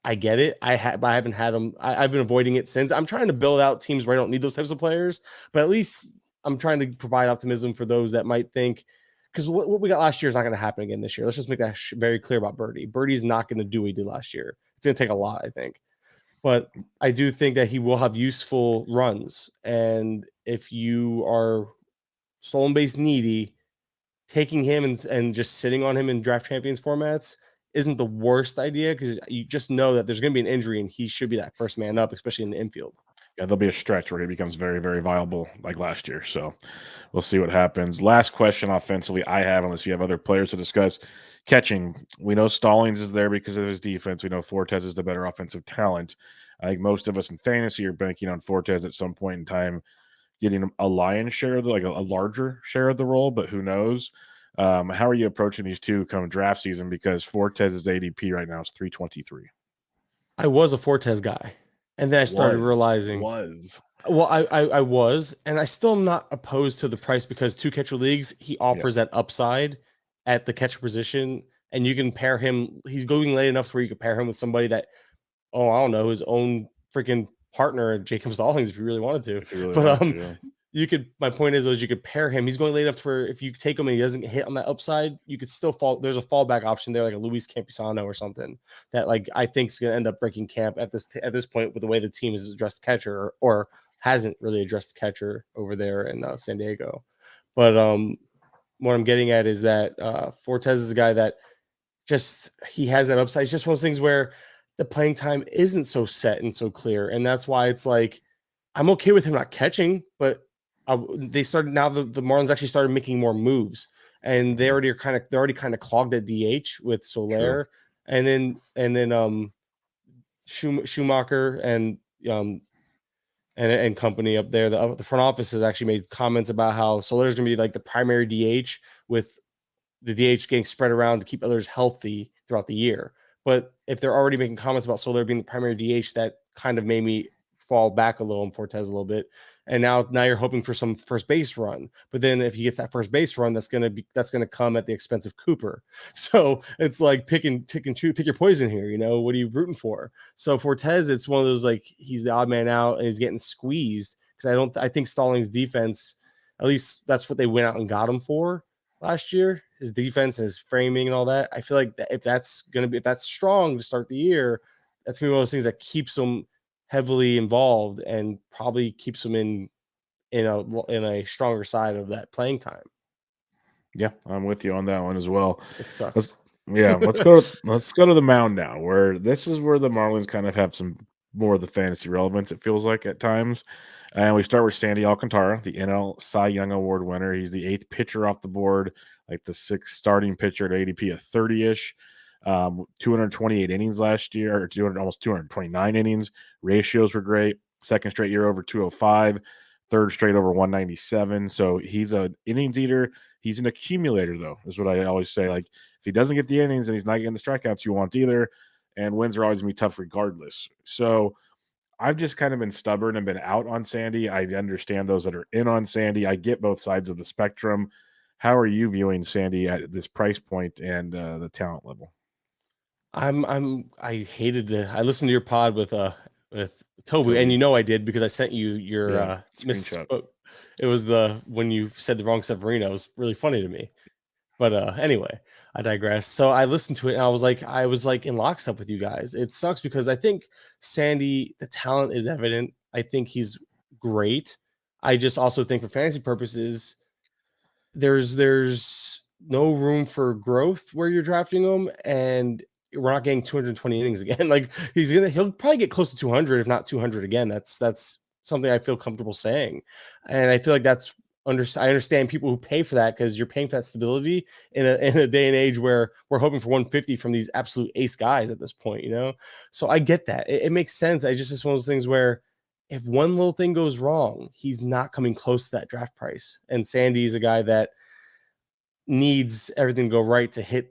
I get it. I haven't had him. I've been avoiding it since. I'm trying to build out teams where I don't need those types of players, but at least I'm trying to provide optimism for those that might think, because what we got last year is not going to happen again this year. Let's just make that very clear about Berti. Berti's not going to do what he did last year. It's going to take a lot, I think. But I do think that he will have useful runs. And if you are stolen base needy, taking him and just sitting on him in draft champions formats isn't the worst idea, because you just know that there's going to be an injury and he should be that first man up, especially in the infield. Yeah, there'll be a stretch where he becomes very, very viable like last year. So we'll see what happens. Last question offensively I have, unless you have other players to discuss. Catching. We know Stallings is there because of his defense. We know Fortes is the better offensive talent. I think most of us in fantasy are banking on Fortes at some point in time getting a lion's share of a larger share of the role, but who knows? How are you approaching these two come draft season? Because Fortes' ADP right now is 323. I was a Fortes guy, and then I started realizing Well, I was, and I still am not opposed to the price because 2 catcher leagues, he offers that upside at the catcher position, and you can pair him. He's going late enough where you can pair him with somebody that, I don't know, his own freaking partner, Jacob Stallings, if you really wanted to. You could. My point is you could pair him. He's going late enough to where if you take him and he doesn't hit on that upside, you could still fall. There's a fallback option there, like a Luis Campisano or something that, like, I think is going to end up breaking camp at this point with the way the team has addressed the catcher or hasn't really addressed the catcher over there in San Diego. But what I'm getting at is that Fortes is a guy that he has that upside. It's just one of those things where the playing time isn't so set and so clear, and that's why it's like I'm okay with him not catching, but the Marlins actually started making more moves. and they're already kind of clogged at DH with Soler, and then Schumacher and company up there. The front office has actually made comments about how Soler is going to be like the primary DH, with the DH getting spread around to keep others healthy throughout the year. But if they're already making comments about Soler being the primary DH, that kind of made me fall back a little on Fortes a little bit. And now you're hoping for some first base run. But then if he gets that first base run, that's gonna come at the expense of Cooper. So it's like pick and choose, pick your poison here. What are you rooting for? So Fortes, it's one of those, like, he's the odd man out and he's getting squeezed, because I think Stallings' defense, at least that's what they went out and got him for last year, his defense and his framing and all that. I feel like that if that's strong to start the year, that's gonna be one of those things that keeps him heavily involved and probably keeps him in a stronger side of that playing time. Yeah, I'm with you on that one as well. It sucks. Let's go to the mound now, where this is where the Marlins kind of have some more of the fantasy relevance, it feels like at times. And we start with Sandy Alcantara, the NL Cy Young Award winner. He's the 8th pitcher off the board, like the 6th starting pitcher at ADP of 30-ish. 228 innings last year, or almost 229 innings. Ratios were great. Second straight year over 205. Third straight over 197. So he's an innings eater. He's an accumulator, though, is what I always say. Like, if he doesn't get the innings and he's not getting the strikeouts you want either, and wins are always going to be tough regardless. So I've just kind of been stubborn and been out on Sandy. I understand those that are in on Sandy. I get both sides of the spectrum. How are you viewing Sandy at this price point and the talent level? I listened to your pod with Toby, and I did, because I sent you your misspoke. It was when you said the wrong Severino. It was really funny to me. But anyway, I digress. So I listened to it and I was like in lockstep with you guys. It sucks because I think Sandy, the talent is evident. I think he's great. I just also think for fantasy purposes, there's no room for growth where you're drafting him, and we're not getting 220 innings again. Like, he'll probably get close to 200, if not 200 again. That's something I feel comfortable saying, and I feel like I understand people who pay for that, because you're paying for that stability in a day and age where we're hoping for 150 from these absolute ace guys at this point. So I get that. It makes sense. It's one of those things where if one little thing goes wrong, he's not coming close to that draft price. And Sandy is a guy that needs everything to go right to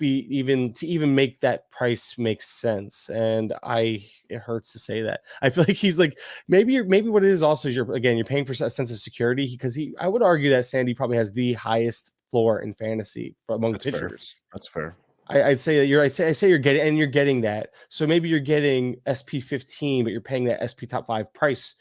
even make that price make sense. And it hurts to say that. I feel like he's like, maybe what it is also is you're paying for a sense of security, because I would argue that Sandy probably has the highest floor in fantasy among pitchers. That's fair. I'd say that I say you're getting that. So maybe you're getting SP 15, but you're paying that SP top 5 price.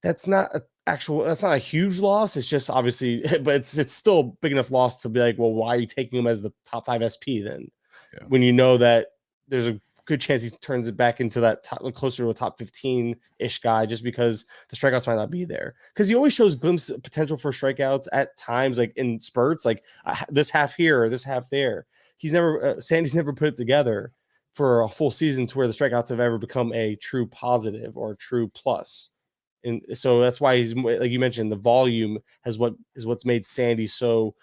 That's not a huge loss. It's just obviously, but it's still a big enough loss to be like, well, why are you taking him as the top 5 SP then? Yeah. When you know that there's a good chance he turns it back into that closer to a top 15-ish guy, just because the strikeouts might not be there. Because he always shows glimpses of potential for strikeouts at times, like in spurts, like this half here or this half there. Sandy's never put it together for a full season to where the strikeouts have ever become a true positive or a true plus. And so that's why he's, like you mentioned, the volume is what's made Sandy so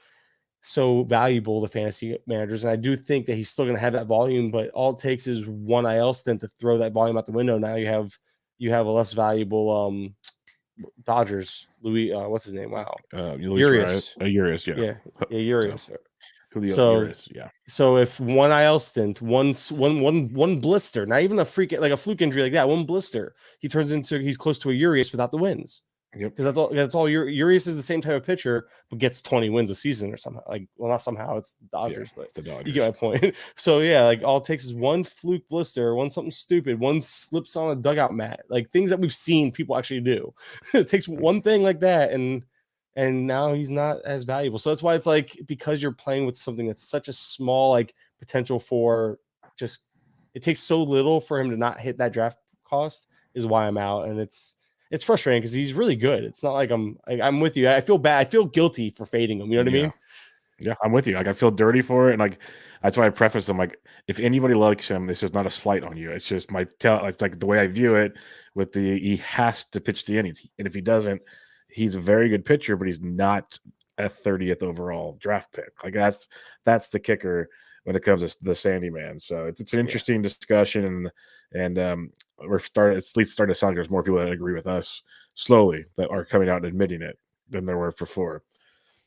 valuable to fantasy managers. And I do think that he's still going to have that volume, but all it takes is one IL stint to throw that volume out the window. Now you have a less valuable Dodgers what's his name? Wow, Urias. Urias, yeah, Urias. Yeah. So if one IL stint, one blister, not even a fluke injury like that, one blister, he's close to a Urias without the wins. Yep. Because that's all. Urias is the same type of pitcher, but gets 20 wins a season or somehow. Not somehow. It's the Dodgers, but the Dodgers. You get my point. So yeah, like all it takes is one fluke blister, one something stupid, one slips on a dugout mat, like things that we've seen people actually do. It takes one thing like that, and now he's not as valuable. So that's why it's like, because you're playing with something that's such a small like potential for just, it takes so little for him to not hit that draft cost, is why I'm out. And it's frustrating because he's really good. It's not like I'm with you. I feel bad. I feel guilty for fading him. You know what I mean? Yeah, I'm with you. Like, I feel dirty for it. And like, that's why I preface him. Like, if anybody likes him, this is not a slight on you. It's just it's like the way I view it with he has to pitch the innings. And if he doesn't, he's a very good pitcher, but he's not a 30th overall draft pick. Like that's the kicker when it comes to the Sandy Man. So it's an Yeah. interesting discussion, and it's at least starting to sound like there's more people that agree with us slowly that are coming out and admitting it than there were before.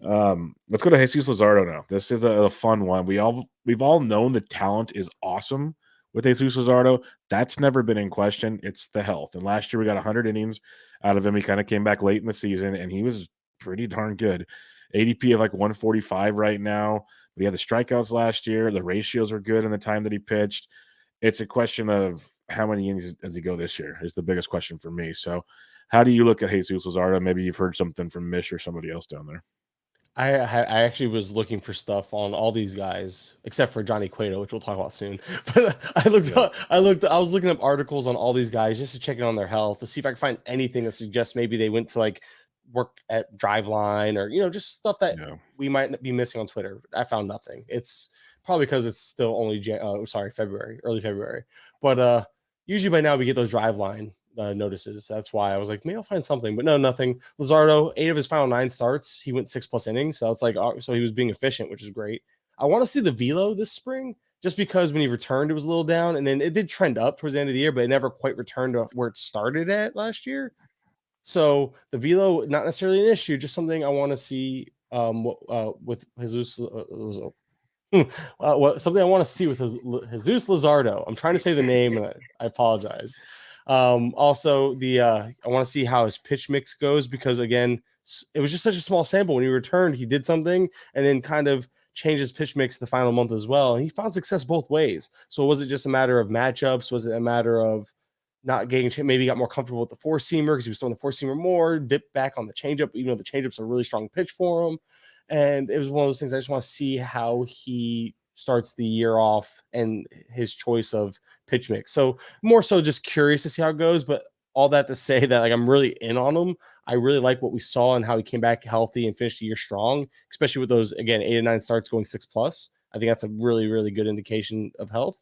Let's go to Jesus Luzardo now. This is a fun one. We've all known the talent is awesome with Jesus Luzardo. That's never been in question. It's the health. And last year we got 100 innings out of him. He kind of came back late in the season, and he was pretty darn good. ADP of like 145 right now. But he had the strikeouts last year. The ratios were good in the time that he pitched. It's a question of how many innings does he go this year is the biggest question for me. So how do you look at Jesus Luzardo? Maybe you've heard something from Mish or somebody else down there. I actually was looking for stuff on all these guys except for Johnny Cueto, which we'll talk about soon. But Yeah. I was looking up articles on all these guys just to check in on their health to see if I could find anything that suggests maybe they went to like work at Driveline or just stuff that Yeah. we might be missing on Twitter. I found nothing. It's probably because it's still only February, early February. But usually by now we get those Driveline notices. That's why I was like, maybe I'll find something, but no, nothing. Luzardo, 8 of his final 9 starts, he went 6+ innings. So it's like, so he was being efficient, which is great. I want to see the velo this spring, just because when he returned, it was a little down, and then it did trend up towards the end of the year, but it never quite returned to where it started at last year. So the velo, not necessarily an issue, just something I want to see with Jesus. Something I want to see with Jesus Luzardo. I'm trying to say the name, and I apologize. Also, I want to see how his pitch mix goes because again, it was just such a small sample. When he returned, he did something and then kind of changed his pitch mix the final month as well. And he found success both ways. So was it just a matter of matchups? Was it a matter of not getting maybe got more comfortable with the four seamer because he was throwing the four seamer more, dipped back on the changeup, even though the changeup's a really strong pitch for him. And it was one of those things I just want to see how he starts the year off and his choice of pitch mix. So more so just curious to see how it goes. But all that to say that like I'm really in on him. I really like what we saw and how he came back healthy and finished the year strong, especially with those again 8 and 9 starts going 6+. I think that's a really, really good indication of health.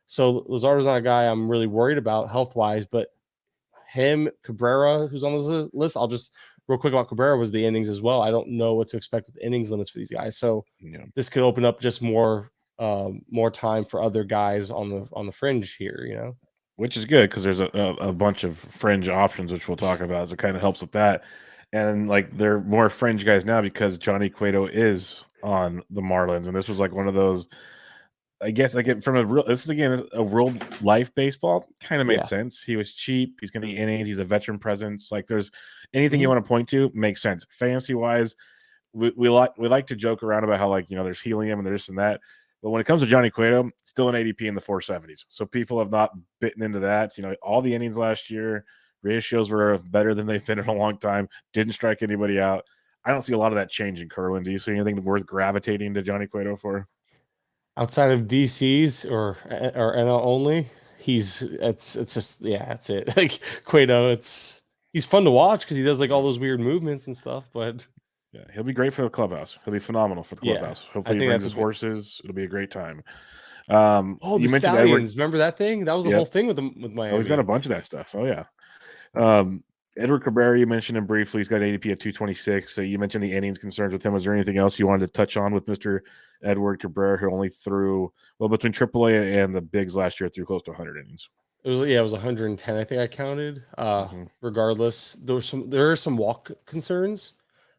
So Luzardo's not a guy I'm really worried about health wise, but him, Cabrera, who's on the list, I'll just real quick about Cabrera was the innings as well. I don't know what to expect with innings limits for these guys. So Yeah. this could open up just more time for other guys on the fringe here. Which is good because there's a bunch of fringe options, which we'll talk about. So it kind of helps with that. And like they're more fringe guys now because Johnny Cueto is on the Marlins. And this was like one of those, I guess, like from this is again a real life baseball kind of made Yeah. sense. He was cheap. He's going to be innings. He's a veteran presence. Like there's anything you Mhm. want to point to makes sense. Fantasy wise, we like to joke around about how like there's helium and there's this and that. But when it comes to Johnny Cueto, still an ADP in the 470s. So people have not bitten into that. All the innings last year, ratios were better than they've been in a long time. Didn't strike anybody out. I don't see a lot of that change in Kurland. Do you see anything worth gravitating to Johnny Cueto for? Outside of DCs or NL only, it's just that's it. Like Cueto, he's fun to watch because he does like all Yeah. those weird movements and stuff. But Yeah, he'll be great for the clubhouse. He'll be phenomenal for the yeah, clubhouse. I Hopefully, he think brings that's a his bit. horses. It'll be a great time. Oh, the You mentioned Edward. Stallions. Remember that thing? That was the whole Yep. thing with Oh, we've got a Miami. bunch of that stuff. Oh yeah. Edward Cabrera, you mentioned him briefly. He's got an ADP at 226. So you mentioned the innings concerns with him. Was there anything else you wanted to touch on with Mr. Edward Cabrera, who only threw between AAA and the bigs last year, threw close to 100 innings? It was 110. I think I counted. Hmm. Regardless, there are some walk concerns,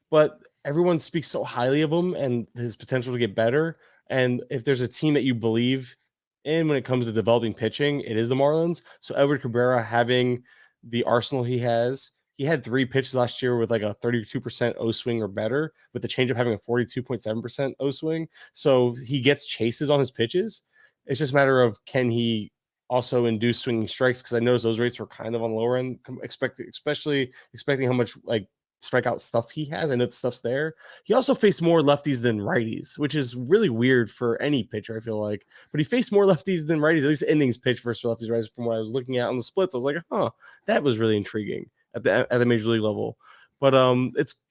but everyone speaks so highly of him and his potential to get better. And if there's a team that you believe in when it comes to developing pitching, it is the Marlins. So Edward Cabrera having the arsenal he had 3 pitches last year with like a 32% O swing or better, with the changeup having a 42.7% O swing. So he gets chases on his pitches. It's just a matter of can he also induce swinging strikes, because I noticed those rates were kind of on the lower end, especially expecting how much like strikeout stuff he has. I know the stuff's there. He also faced more lefties than righties, which is really weird for any pitcher, I feel like. But he faced more lefties than righties, at least innings pitched versus lefties, righties from what I was looking at on the splits. I was like, that was really intriguing at the major league level. But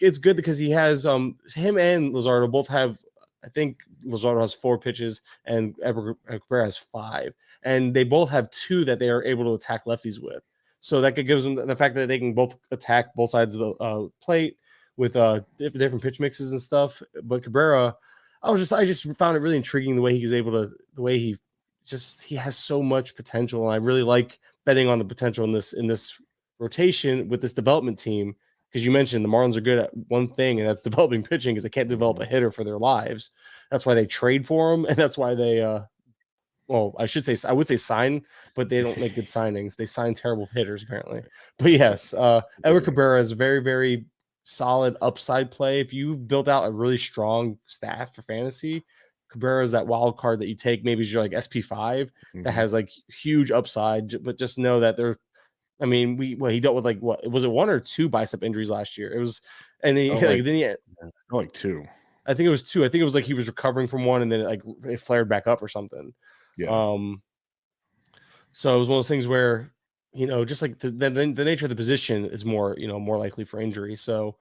it's good because he has him and Luzardo both have. I think Luzardo has 4 pitches and Edward Cabrera has 5, and they both have 2 that they are able to attack lefties with. So that gives them the fact that they can both attack both sides of the plate with different pitch mixes and stuff. But Cabrera, I just found it really intriguing the way he has so much potential, and I really like betting on the potential in this rotation with this development team, because you mentioned the Marlins are good at one thing, and that's developing pitching, because they can't develop a hitter for their lives. That's why they trade for them, and that's why they well, I would say sign, but they don't make good signings. They sign terrible hitters apparently. But yes, Edward Cabrera is a very, very solid upside play. If you've built out a really strong staff for fantasy, Cabrera is that wild card that you take maybe as your like SP5 that has like huge upside, but just know that he dealt with what was it, 1 or 2 bicep injuries last year. It was, and he like 2. I think it was 2. I think it was like he was recovering from one, and then it flared back up or something. Yeah. So it was one of those things where, just like the nature of the position is more likely for injury. So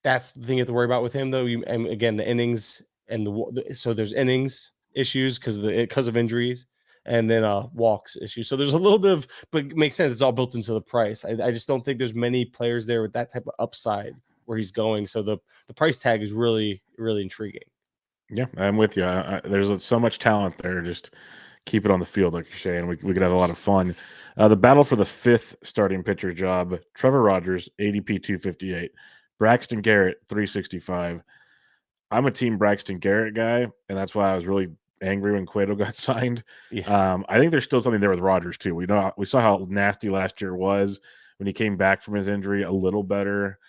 that's the thing you have to worry about with him, though. And again, the innings and so there's innings issues because of injuries, and then walks issues. So there's a little bit of, but it makes sense. It's all built into the price. I just don't think there's many players there with that type of upside where he's going. So the price tag is really, really intriguing. Yeah, I'm with you. There's so much talent there. Just keep it on the field, like you're saying. We could have a lot of fun. The battle for the 5th starting pitcher job: Trevor Rogers, ADP 258, Braxton Garrett 365. I'm a team Braxton Garrett guy, and that's why I was really angry when Cueto got signed. Yeah. I think there's still something there with Rogers too. We saw how nasty last year was when he came back from his injury. A little better.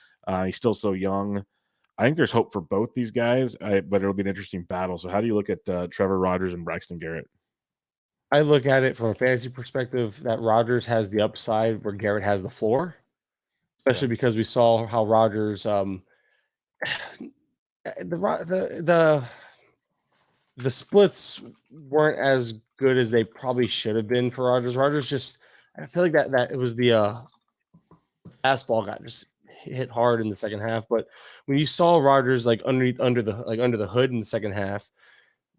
He's still so young. I think there's hope for both these guys, but it'll be an interesting battle. So, how do you look at Trevor Rogers and Braxton Garrett? I look at it from a fantasy perspective that Rogers has the upside where Garrett has the floor, especially because we saw how Rogers the splits weren't as good as they probably should have been for Rogers. Rogers just, I feel like that it was the fastball got just hit hard in the second half. But when you saw Rogers under the hood in the second half,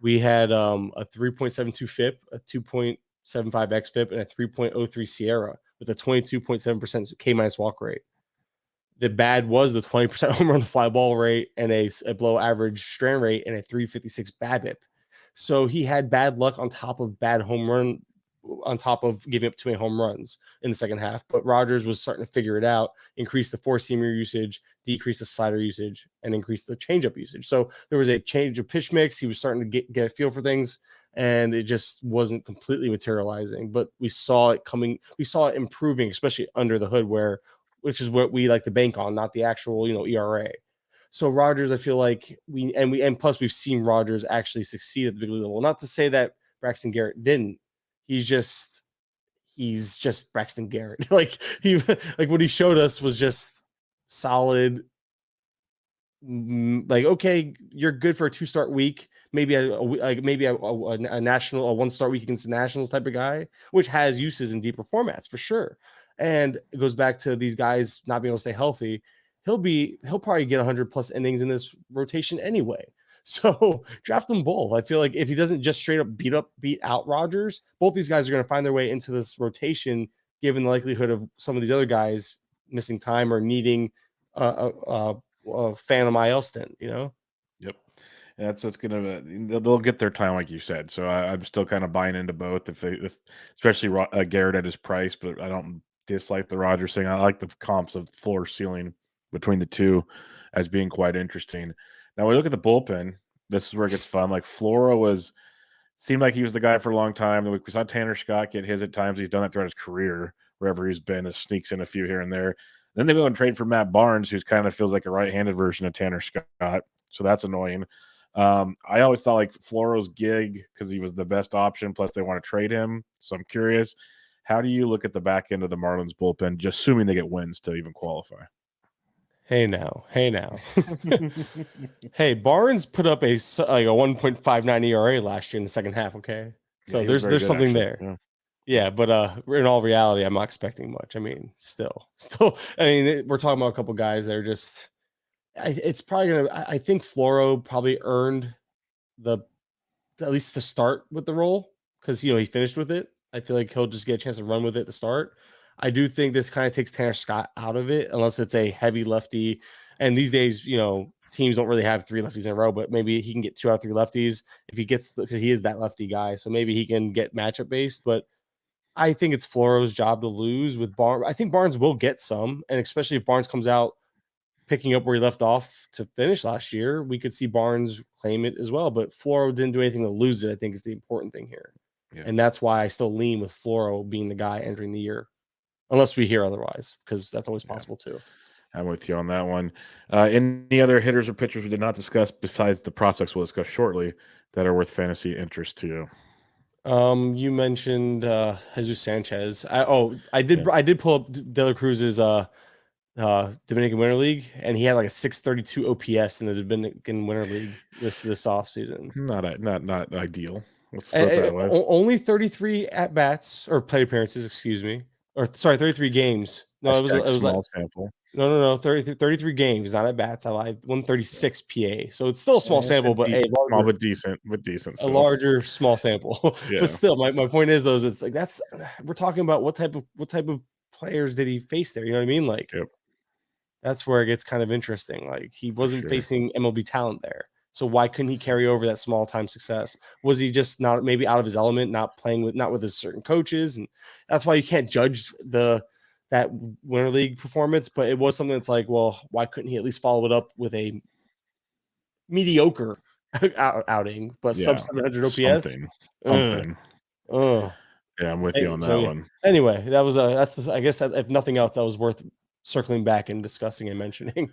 we had a 3.72 FIP, a 2.75 xFIP, and a 3.03 Sierra with a 22.7% K minus walk rate. The bad was the 20% home run fly ball rate and a below average strand rate and a 356 BABIP. So he had bad luck on top of bad home run, on top of giving up too many home runs in the second half. But Rogers was starting to figure it out, increase the 4-seamer usage, decrease the slider usage, and increase the changeup usage. So there was a change of pitch mix. He was starting to get a feel for things, and it just wasn't completely materializing. But we saw it coming. We saw it improving, especially under the hood, which is what we like to bank on, not the actual, ERA. So Rogers, I feel like plus we've seen Rogers actually succeed at the big league level. Not to say that Braxton Garrett didn't. He's just Braxton Garrett. Like what he showed us was just solid. Like, okay, you're good for a 2-start week, maybe a national, a 1-start week against the Nationals type of guy, which has uses in deeper formats for sure. And it goes back to these guys not being able to stay healthy. He'll probably get 100+ innings in this rotation anyway. So draft them both. I feel like if he doesn't just straight up beat out Rogers, both these guys are going to find their way into this rotation, given the likelihood of some of these other guys missing time or needing Phantom IL stint, Yep. And that's gonna they'll get their time, like you said. So I'm still kind of buying into both. Especially Garrett at his price, but I don't dislike the Rogers thing. I like the comps of floor ceiling between the two as being quite interesting. Now we look at the bullpen. This is where it gets fun. Like Flora seemed like he was the guy for a long time. We saw Tanner Scott get his at times. He's done that throughout his career, wherever he's been. It sneaks in a few here and there. Then they go and trade for Matt Barnes, who's kind of feels like a right-handed version of Tanner Scott. So that's annoying. I always thought like Floro's gig because he was the best option. Plus, they want to trade him. So I'm curious, how do you look at the back end of the Marlins bullpen, just assuming they get wins to even qualify? Hey now. Hey, Barnes put up a 1.59 ERA last year in the second half. Okay, so there's something actually. there. Yeah, but in all reality, I'm not expecting much. I mean, still, I mean, we're talking about a couple guys that are just. It's probably gonna. I think Floro probably earned at least to start with the role because he finished with it. I feel like he'll just get a chance to run with it to start. I do think this kind of takes Tanner Scott out of it, unless it's a heavy lefty. And these days, teams don't really have 3 lefties in a row, but maybe he can get 2 out of 3 lefties if he gets, because he is that lefty guy. So maybe he can get matchup based. But I think it's Floro's job to lose with Barnes. I think Barnes will get some, and especially if Barnes comes out picking up where he left off to finish last year, we could see Barnes claim it as well. But Floro didn't do anything to lose it, I think, is the important thing here. Yeah. And that's why I still lean with Floro being the guy entering the year, unless we hear otherwise, because that's always possible too. I'm with you on that one. Any other hitters or pitchers we did not discuss besides the prospects we'll discuss shortly that are worth fantasy interest to you? You mentioned Jesus Sanchez. I did pull up De La Cruz's Dominican Winter League, and he had like a 632 OPS in the Dominican Winter League this offseason. Not ideal. Let's put it that way. Only 33 at bats or plate appearances, excuse me, or sorry, 33 games. No, it was small like sample. No, 33 games, not at bats. I lied. 136 PA. So it's still a small sample, but small but decent, still. A larger small sample. Yeah. But still, my point is, though, is it's like we're talking about what type of players did he face there? You know what I mean? Like, yep. That's where it gets kind of interesting. Like, he wasn't facing MLB talent there. So why couldn't he carry over that small time success? Was he just not maybe out of his element, not with his certain coaches? And that's why you can't judge that Winter League performance, but it was something that's like, well, why couldn't he at least follow it up with a mediocre outing, but sub 700 OPS? Something. Yeah, I'm with you on that one. Anyway, I guess if nothing else, that was worth circling back and discussing and mentioning.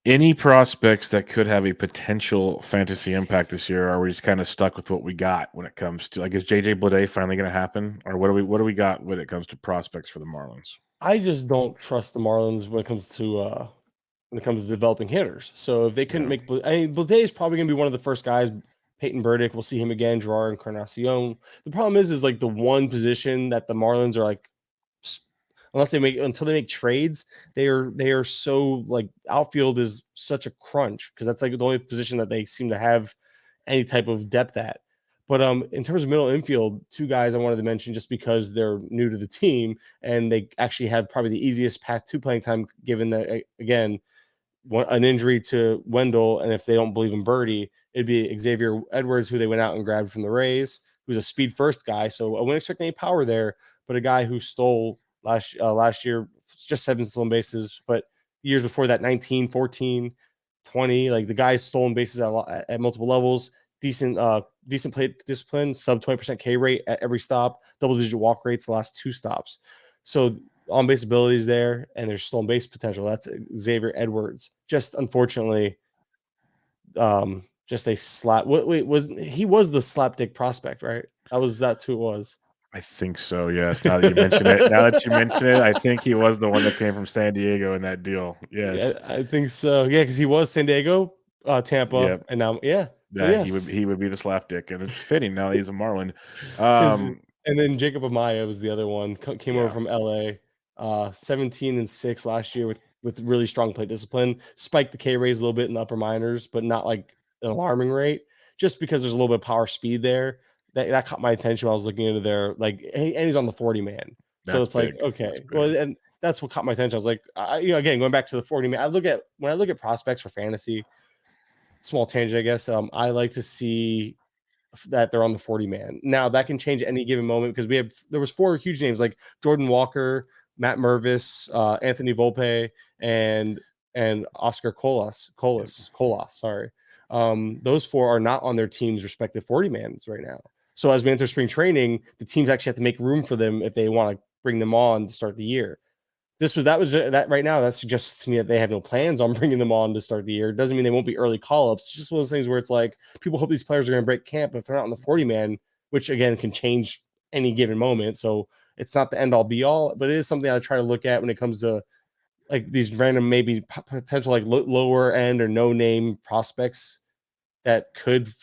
Any prospects that could have a potential fantasy impact this year? Or are we just kind of stuck with what we got when it comes to, like, is JJ Bleday finally going to happen, or what do we got when it comes to prospects for the Marlins? I just don't trust the Marlins when it comes to developing hitters. So if they couldn't make, Bleday is probably going to be one of the first guys. Peyton Burdick, we'll see him again. Gerard Encarnacion. The problem is like the one position that the Marlins are like, until they make trades, they are so like, outfield is such a crunch because that's like the only position that they seem to have any type of depth at. But in terms of middle infield, 2 guys I wanted to mention just because they're new to the team and they actually have probably the easiest path to playing time, given that, again, an injury to Wendell, and if they don't believe in Birdie, it'd be Xavier Edwards, who they went out and grabbed from the Rays, who's a speed first guy. So I wouldn't expect any power there, but a guy who stole last year, just 7 stolen bases, but years before that, 19, 14, 20, like the guy's stolen bases at multiple levels, decent plate discipline, sub 20% K rate at every stop, double-digit walk rates the last 2 stops. So on-base ability is there, and there's stolen base potential. That's Xavier Edwards. Just unfortunately, just a slap. Wait, he was the slapdick prospect, right? That's who it was. I think so. Yes. Now that you mention it, I think he was the one that came from San Diego in that deal. Yes, yeah, I think so. Yeah, because he was San Diego, Tampa, and now So yes. he would be the slapdick, and it's fitting now he's a Marlin. And then Jacob Amaya was the other one. Came over from LA, 17-6 last year with really strong plate discipline. Spiked the K raise a little bit in the upper minors, but not like an alarming rate. Just because there's a little bit of power speed there. That caught my attention when I was looking into their and he's on the 40 man. So it's like, okay, well, and that's what caught my attention. I was like, again, going back to the 40 man, when I look at prospects for fantasy, small tangent, I guess. I like to see that they're on the 40 man. Now that can change at any given moment because there was 4 huge names like Jordan Walker, Matt Mervis, Anthony Volpe, and Oscar Colas. Sorry. Those 4 are not on their team's respective 40 mans right now. So as we enter spring training, the teams actually have to make room for them if they want to bring them on to start the year. That right now, that suggests to me that they have no plans on bringing them on to start the year. It doesn't mean they won't be early call-ups. It's just one of those things where it's like people hope these players are going to break camp if they're not on the 40-man, which again can change any given moment. So it's not the end-all be-all, but it is something I try to look at when it comes to like these random maybe potential like lower end or no-name prospects that could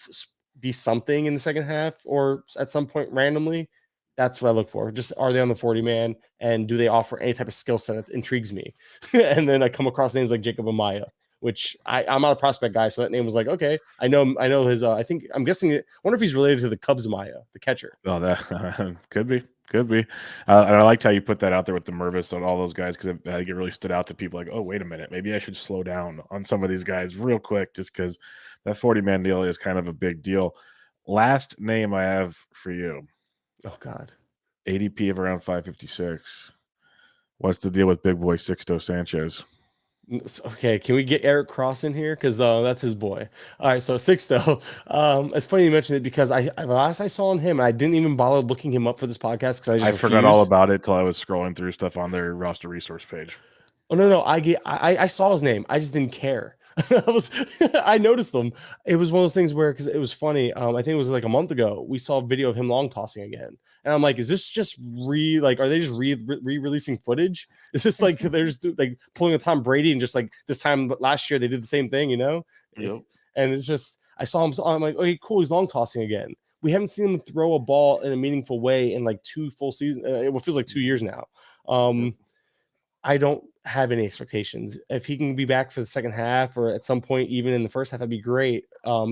be something in the second half or at some point randomly. That's what I look for. Just are they on the 40 man and do they offer any type of skill set that intrigues me? And then I come across names like Jacob Amaya, which I'm not a prospect guy. So that name was like, okay, I know his, I'm guessing, I wonder if he's related to the Cubs Amaya, the catcher. Oh, that could be. Could be. And I liked how you put that out there with the Mervis on all those guys because I think it really stood out to people like, oh, wait a minute. Maybe I should slow down on some of these guys real quick just because that 40-man deal is kind of a big deal. Last name I have for you. Oh, God. ADP of around 556. What's the deal with big boy Sixto Sanchez? Okay, can we get Eric Cross in here? Because that's his boy. All right, so Sixto. It's funny you mentioned it because the last I saw on him, I didn't even bother looking him up for this podcast because I just forgot all refused. about it till I was scrolling through stuff on their roster resource page. Oh no, I saw his name. I just didn't care. I noticed them. It was one of those things where because it was funny. I think it was like a month ago. We saw a video of him long tossing again, and I'm like, is this just are they just re-releasing footage? Is this like they're just like pulling a Tom Brady and just like this time last year they did the same thing, you know? Yep. And it's just I saw him. I'm like, okay, cool. He's long tossing again. We haven't seen him throw a ball in a meaningful way in like 2 full seasons. It feels like 2 years now. Yep. I don't have any expectations. If he can be back for the second half or at some point even in the first half, that'd be great.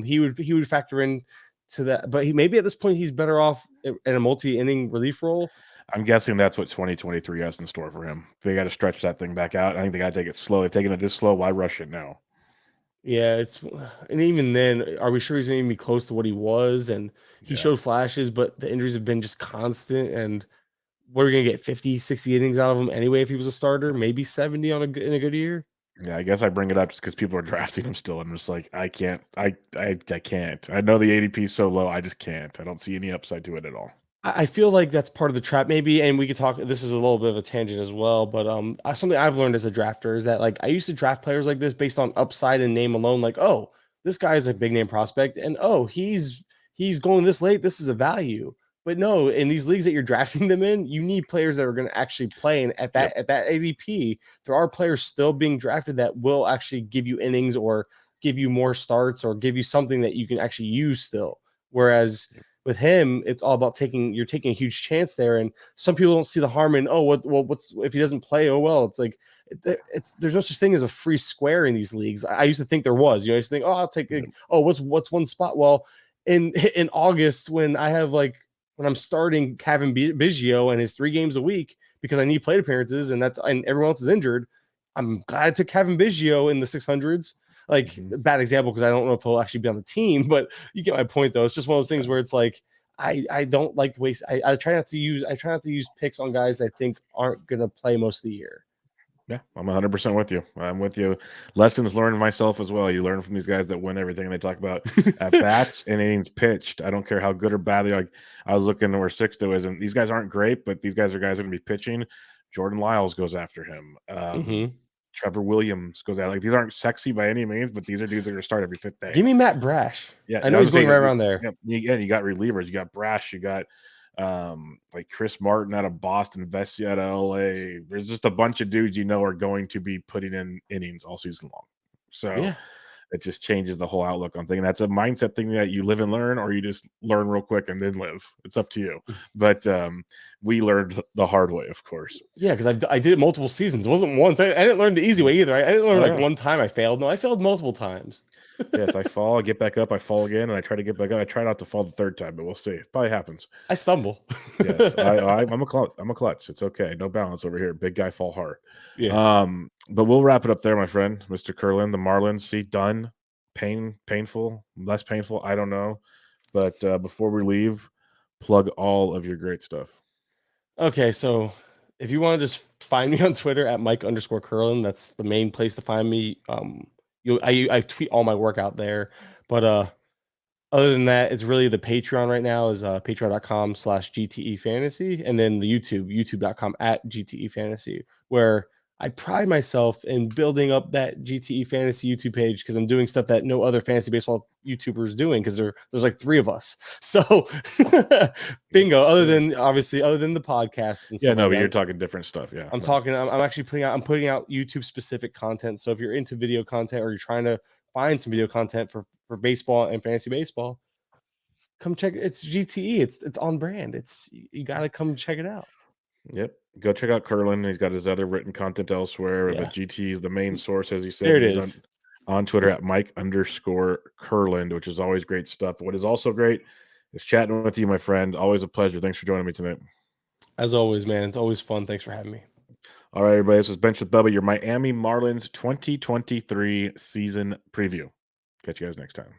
He would factor in to that, but maybe at this point he's better off in a multi-inning relief role. I'm guessing that's what 2023 has in store for him. They got to stretch that thing back out. I think they got to take it slow. They've taken it this slow. Why rush it now? Yeah, and even then, are we sure he's going to be close to what he was? And he showed flashes, but the injuries have been just constant. And what are we going to get 50, 60 innings out of him anyway if he was a starter? Maybe 70 in a good year. Yeah, I guess I bring it up just because people are drafting him still. I'm just like, I can't. I can't. I know the ADP is so low. I just can't. I don't see any upside to it at all. I feel like that's part of the trap, maybe, and we could talk. This is a little bit of a tangent as well, but something I've learned as a drafter is that like I used to draft players like this based on upside and name alone. Like, oh, this guy is a big name prospect, and oh, he's going this late. This is a value. But no, in these leagues that you're drafting them in, you need players that are going to actually play. And at that ADP, there are players still being drafted that will actually give you innings or give you more starts or give you something that you can actually use still. Whereas with him, it's all about taking a huge chance there. And some people don't see the harm in, what's if he doesn't play? Oh, well, it's like, there's no such thing as a free square in these leagues. I used to think there was, I used to think, oh, I'll take, what's one spot? Well, in August, when I'm starting Kevin Biggio and his 3 games a week because I need plate appearances and everyone else is injured, I'm glad I took Kevin Biggio in the 600s. Like bad example because I don't know if he'll actually be on the team, but you get my point though. It's just one of those things where it's like I don't like to waste. I try not to use picks on guys I think aren't gonna play most of the year. Yeah, I'm 100% with you. I'm with you. Lessons learned myself as well. You learn from these guys that win everything. They talk about at bats and innings pitched. I don't care how good or bad they are. Like, I was looking where Sixto is, and these guys aren't great, but these guys are guys that are going to be pitching. Jordan Lyles goes after him. Trevor Williams goes out. Like, these aren't sexy by any means, but these are dudes that are going to start every 5th day. Give me Matt Brash. Yeah, I know he's going right around there. Yeah, you got relievers. You got Brash. You got like Chris Martin out of Boston, Vestia out of LA. There's just a bunch of dudes are going to be putting in innings all season long. So it just changes the whole outlook on things. That's a mindset thing that you live and learn, or you just learn real quick and then live. It's up to you. But we learned the hard way, of course. Yeah, because I did it multiple seasons. It wasn't once. I didn't learn the easy way either. I didn't learn one time I failed. No, I failed multiple times. Yes, I fall, I get back up, I fall again, and I try to get back up. I try not to fall the 3rd time, but we'll see. It probably happens. I stumble. Yes, I'm a klutz. It's okay. No balance over here. Big guy fall hard. Yeah. But we'll wrap it up there, my friend, Mr. Kurland. The Marlins, see, done. Painful, less painful. I don't know. But before we leave, plug all of your great stuff. Okay, so if you want to just find me on Twitter at Mike_Kurland, that's the main place to find me. I tweet all my work out there, but other than that, it's really the Patreon right now is patreon.com/GTE Fantasy, and then the youtube.com/GTE Fantasy, where I pride myself in building up that GTE Fantasy YouTube page because I'm doing stuff that no other fantasy baseball YouTuber is doing because there's like 3 of us. So bingo. Other than the podcasts and stuff. But you're talking different stuff. Yeah, I'm actually putting out YouTube specific content. So if you're into video content or you're trying to find some video content for baseball and fantasy baseball, come check it. It's GTE. It's on brand. You got to come check it out. Yep. Go check out Kurland. He's got his other written content elsewhere, but GT is the main source, as he said. There it is. On Twitter at Mike_Kurland, which is always great stuff. What is also great is chatting with you, my friend. Always a pleasure. Thanks for joining me tonight. As always, man, it's always fun. Thanks for having me. All right, everybody. This was Bench with Bubba, your Miami Marlins 2023 season preview. Catch you guys next time.